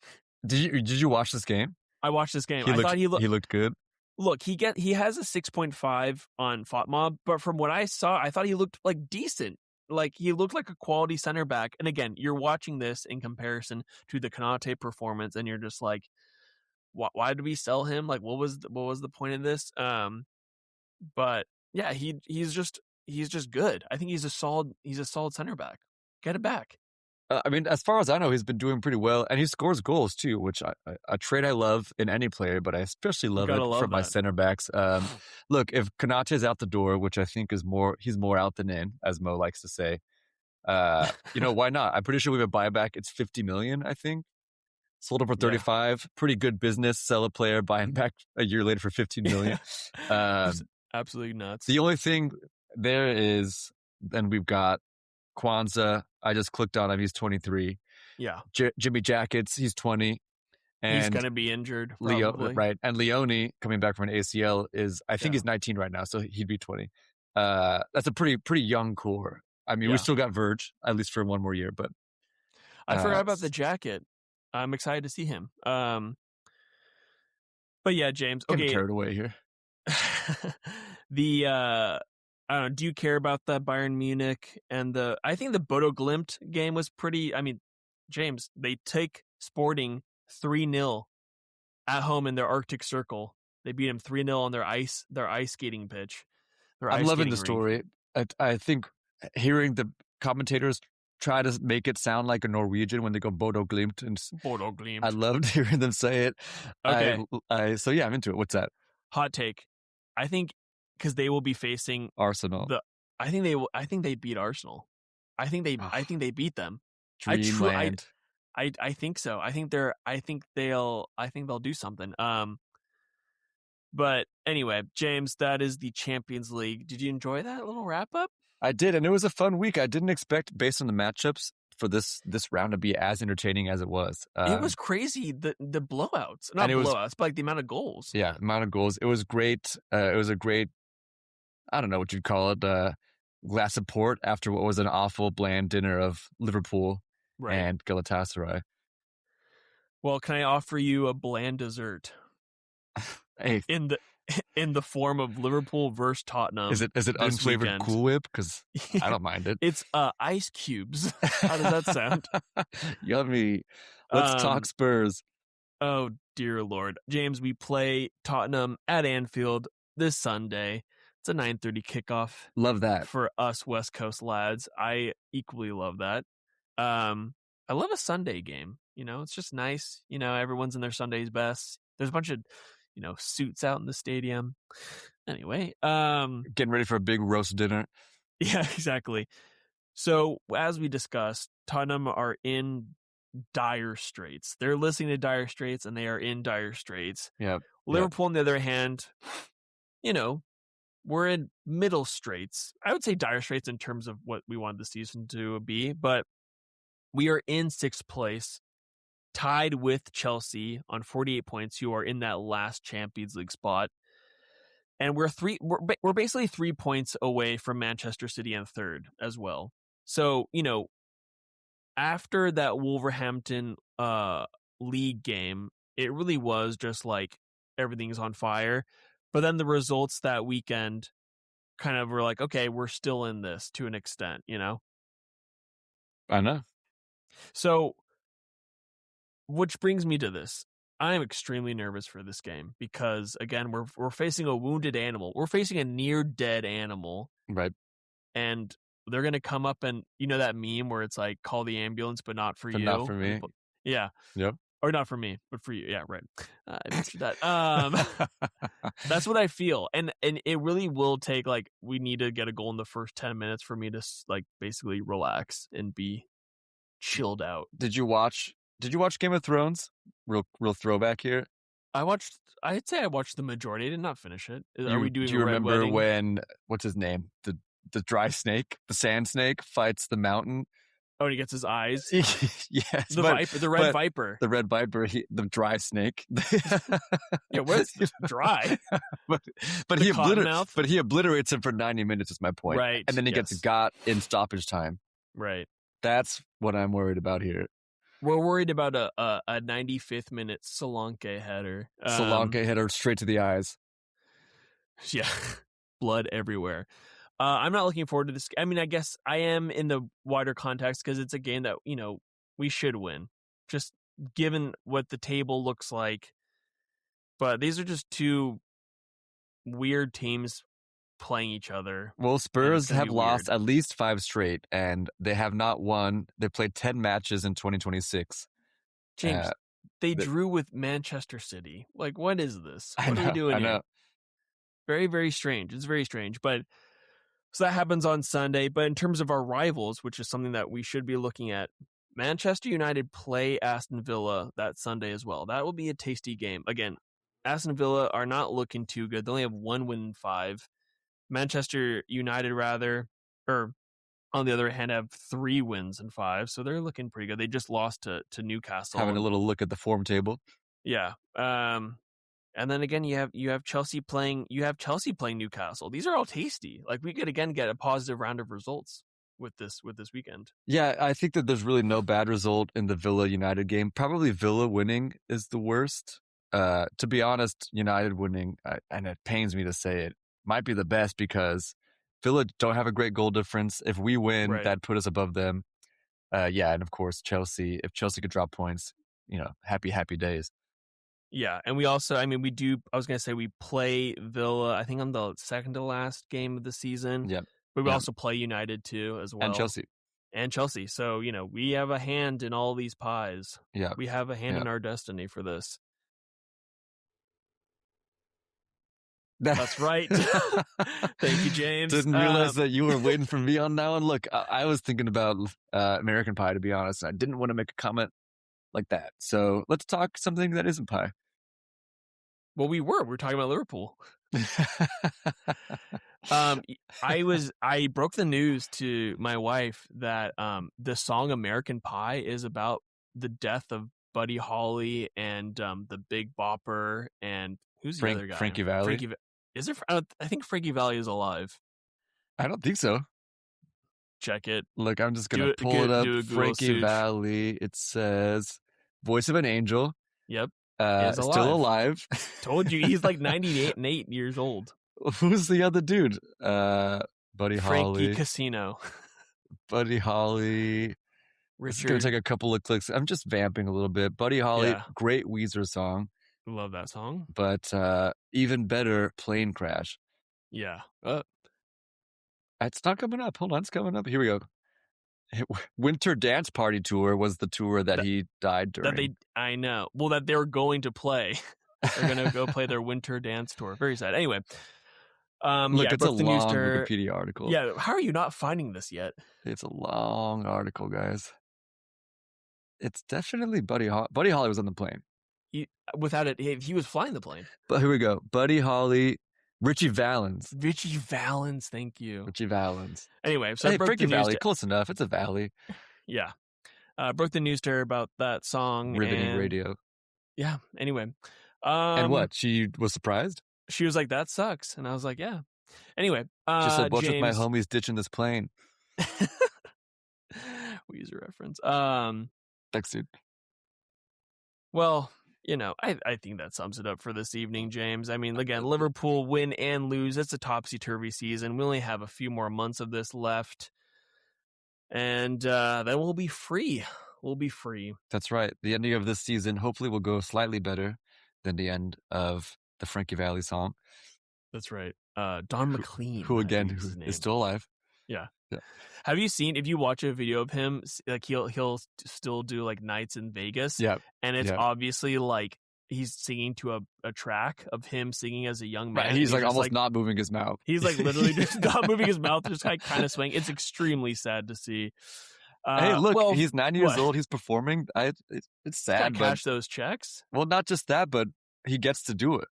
Did you watch this game? I watched this game. I thought he looked good. Look, he has a 6.5 on FOTMob, but from what I saw, I thought he looked like decent. Like he looked like a quality center back. And again, you're watching this in comparison to the Konate performance, and you're just like, why did we sell him? Like, what was the point of this? But yeah, he's just good. I think he's a solid center back. Get it back. I mean, as far as I know, he's been doing pretty well, and he scores goals too, which a trait I love in any player, but I especially love it from my center backs. Look, if Konate is out the door, which I think he's more out than in, as Mo likes to say, why not? I'm pretty sure we have a buyback. It's 50 million, I think. Sold him for 35. Pretty good business. Sell a player, buy him back a year later for 15 million. Absolutely nuts. The only thing there is, then we've got Kwanzaa. I just clicked on him. He's 23. Yeah. Jimmy Jackets, he's 20. And he's going to be injured, probably. Right. And Leone, coming back from an ACL, I think he's 19 right now, so he'd be 20. That's a pretty young core. I mean, we still got Verge, at least for one more year. But I forgot about the Jacket. I'm excited to see him. But yeah, James. Okay. Getting carried away here. I don't know, do you care about the Bayern Munich and I think the Bodo Glimt game was pretty, I mean, James, they take Sporting 3-0 at home in their Arctic Circle. They beat them 3-0 on their ice skating pitch. I'm loving the story. I think hearing the commentators try to make it sound like a Norwegian when they go Bodo Glimt. Bodo Glimt. I loved hearing them say it. Okay. So yeah, I'm into it. What's that? Hot take. I think because they will be facing Arsenal. I think they beat Arsenal. I think they beat them. Dreamland. I think so. I think they'll do something. But anyway, James, that is the Champions League. Did you enjoy that little wrap up? I did, and it was a fun week. I didn't expect, based on the matchups, for this round to be as entertaining as it was. It was crazy, the blowouts. Not blowouts, but like the amount of goals. Yeah, amount of goals. It was great. It was a great, I don't know what you'd call it, glass of port after what was an awful, bland dinner of Liverpool and Galatasaray. Well, can I offer you a bland dessert? Hey. In the form of Liverpool versus Tottenham. Is it unflavored weekend. Cool Whip? Because I don't mind it. It's ice cubes. How does that sound? Yummy. Let's talk Spurs. Oh, dear Lord. James, we play Tottenham at Anfield this Sunday. It's a 9:30 kickoff. Love that. For us West Coast lads. I equally love that. I love a Sunday game. It's just nice. Everyone's in their Sunday's best. There's a bunch of suits out in the stadium. Anyway, getting ready for a big roast dinner. Yeah, exactly. So as we discussed, Tottenham are in dire straits. They're listening to dire straits, and they are in dire straits. Yeah. Liverpool, on the other hand, we're in middle straits. I would say dire straits in terms of what we wanted the season to be, but we are in sixth place, tied with Chelsea on 48 points, who are in that last Champions League spot. And we're basically 3 points away from Manchester City in third as well. So, after that Wolverhampton league game, it really was just like everything's on fire. But then the results that weekend kind of were like, okay, we're still in this to an extent, I know. So, which brings me to this. I am extremely nervous for this game because, again, we're facing a wounded animal. We're facing a near-dead animal. Right. And they're going to come up and, that meme where it's like, call the ambulance, but not for you. Not for me. Yeah. Yep. Or not for me, but for you. Yeah, right. I mentioned that. That's what I feel, and it really will take we need to get a goal in the first 10 minutes for me to basically relax and be chilled out. Did you watch Game of Thrones? Real throwback here. I'd say I watched the majority. I did not finish it. Are we doing? Do you a Red remember Wedding? when what's his name? The dry snake, the sand snake, fights the mountain. Oh, and he gets his eyes. Yes, the red viper. The red viper, the dry snake. Yeah, what's dry? but he obliterates him for 90 minutes. Is my point, right? And then he gets got in stoppage time. Right. That's what I'm worried about here. We're worried about a 95th minute Solanke header. Solanke header straight to the eyes. Yeah, blood everywhere. I'm not looking forward to this. I mean, I guess I am in the wider context because it's a game that, we should win, just given what the table looks like. But these are just two weird teams playing each other. Well, Spurs have lost at least 5 straight, and they have not won. They played 10 matches in 2026. James, they drew with Manchester City. What is this? What are we doing I know. here? Very, very strange. It's very strange. But so that happens on Sunday. But in terms of our rivals, which is something that we should be looking at, Manchester United play Aston Villa that Sunday as well. That will be a tasty game. Again, Aston Villa are not looking too good. They only have 1 win in 5. Manchester United, on the other hand, have 3 wins in 5. So they're looking pretty good. They just lost to Newcastle. Having a little look at the form table. Yeah. And then again, you have Chelsea playing Newcastle. These are all tasty. We could again get a positive round of results with this weekend. Yeah, I think that there's really no bad result in the Villa United game. Probably Villa winning is the worst. To be honest, United winning, and it pains me to say it, might be the best because Villa don't have a great goal difference. If we win, that'd put us above them. And of course Chelsea. If Chelsea could drop points, happy days. Yeah, and we also, I mean, we play Villa, I think on the second to last game of the season. Yeah. But we also play United too as well. And Chelsea. So, we have a hand in all these pies. Yeah. We have a hand in our destiny for this. That's right. Thank you, James. Didn't realize that you were waiting for me on that one. Look, I was thinking about American Pie, to be honest. I didn't want to make a comment like that. So let's talk something that isn't pie. Well, we were talking about Liverpool. I broke the news to my wife that the song American Pie is about the death of Buddy Holly and the Big Bopper and who's the other guy? Frankie Valli. Is there? I think Frankie Valli is alive. I don't think so. Check it. Look, I'm just gonna pull it up. Frankie Valli. It says "Voice of an Angel." Yep. Still alive. Told you, he's 98 years old. Who's the other dude? Buddy Holly. Frankie Casino. Buddy Holly. Richard. It's gonna take a couple of clicks. I'm just vamping a little bit. Buddy Holly, great Weezer song. Love that song. But even better, Plane Crash. Yeah. It's not coming up. Hold on, it's coming up. Here we go. Winter Dance Party Tour was the tour that he died during. I know. Well, that they're going to play. They're going to go play their Winter Dance Tour. Very sad. Anyway. Look, it's a long Wikipedia article. Yeah, how are you not finding this yet? It's a long article, guys. It's definitely Buddy Holly. Buddy Holly was on the plane. Without it, he was flying the plane. But here we go. Buddy Holly, Richie Valens. Thank you. Richie Valens. Anyway, so Frankie Valli, close enough. It's a valley. Yeah. Broke the news to her about that song. Riveting radio. Yeah. Anyway. And what? She was surprised? She was like, that sucks. And I was like, yeah. Anyway. She said, watch James... with my homies ditching this plane. Weezer reference. Thanks, dude. Well, I think that sums it up for this evening, James. I mean, again, Liverpool win and lose. It's a topsy-turvy season. We only have a few more months of this left. And then we'll be free. That's right. The ending of this season hopefully will go slightly better than the end of the Frankie Valli song. That's right. Don McLean. Who again, is still alive. Yeah. Yeah. Have you seen, if you watch a video of him, like he'll still do like nights in Vegas. Yeah. And it's Yeah. obviously like he's singing to a track of him singing as a young man. Right. He's like almost not moving his mouth. He's like literally just not moving his mouth, just like kind of swaying. It's extremely sad to see. Hey, look, well, he's 9 years old. He's performing. It's sad, but cash those checks. Well, not just that, but he gets to do it.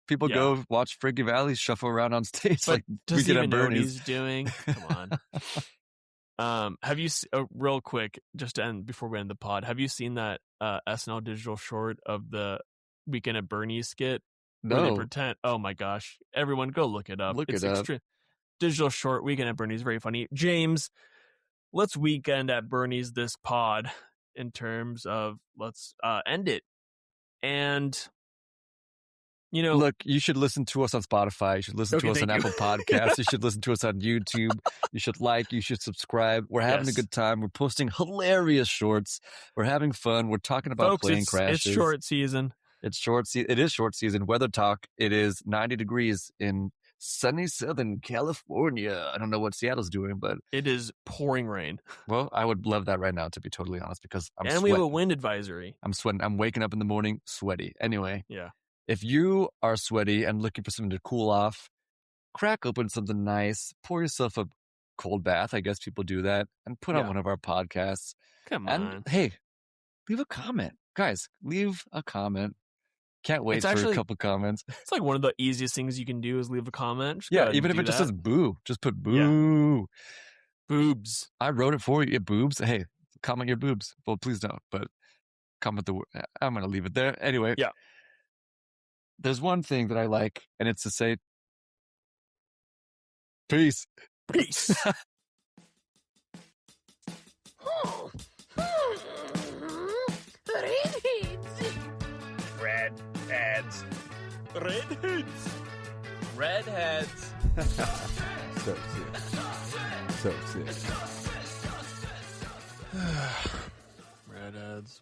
People go watch Frankie Valli shuffle around on stage. But like does he even know what Bernie's. he's doing? Come on. Have you real quick, just to end before we end the pod? Have you seen that SNL digital short of the Weekend at Bernie's skit? No. Where they pretend. Oh my gosh! Everyone, go look it up. It's extreme. Digital short Weekend at Bernie's, very funny. James, let's Weekend at Bernie's this pod in terms of let's end it. And look, you should listen to us on Spotify. You should listen to us on Apple Podcasts. You should listen to us on YouTube. You should you should subscribe. We're having a good time. We're posting hilarious shorts. We're having fun. We're talking about plane crashes. It's short season. It is short season. Weather talk. It is 90 degrees in sunny Southern California. I don't know what Seattle's doing, but it is pouring rain. Well, I would love that right now, to be totally honest, because I'm sweating. And we have a wind advisory. I'm sweating. I'm waking up in the morning sweaty. Anyway. Yeah. If you are sweaty and looking for something to cool off, crack open something nice, pour yourself a cold bath. I guess people do that, and put on one of our podcasts. Come on. And hey, leave a comment. Guys, leave a comment. Can't wait for a couple comments. It's like one of the easiest things you can do is leave a comment. Just even if it just says boo, just put boo. Yeah. Boobs. I wrote it for you. Boobs. Hey, comment your boobs. Well, please don't, but comment the word. I'm going to leave it there. Anyway. Yeah. There's one thing that I like, and it's to say, peace. Peace. Redheads. Redheads. Redheads. So sick. So sick. Redheads.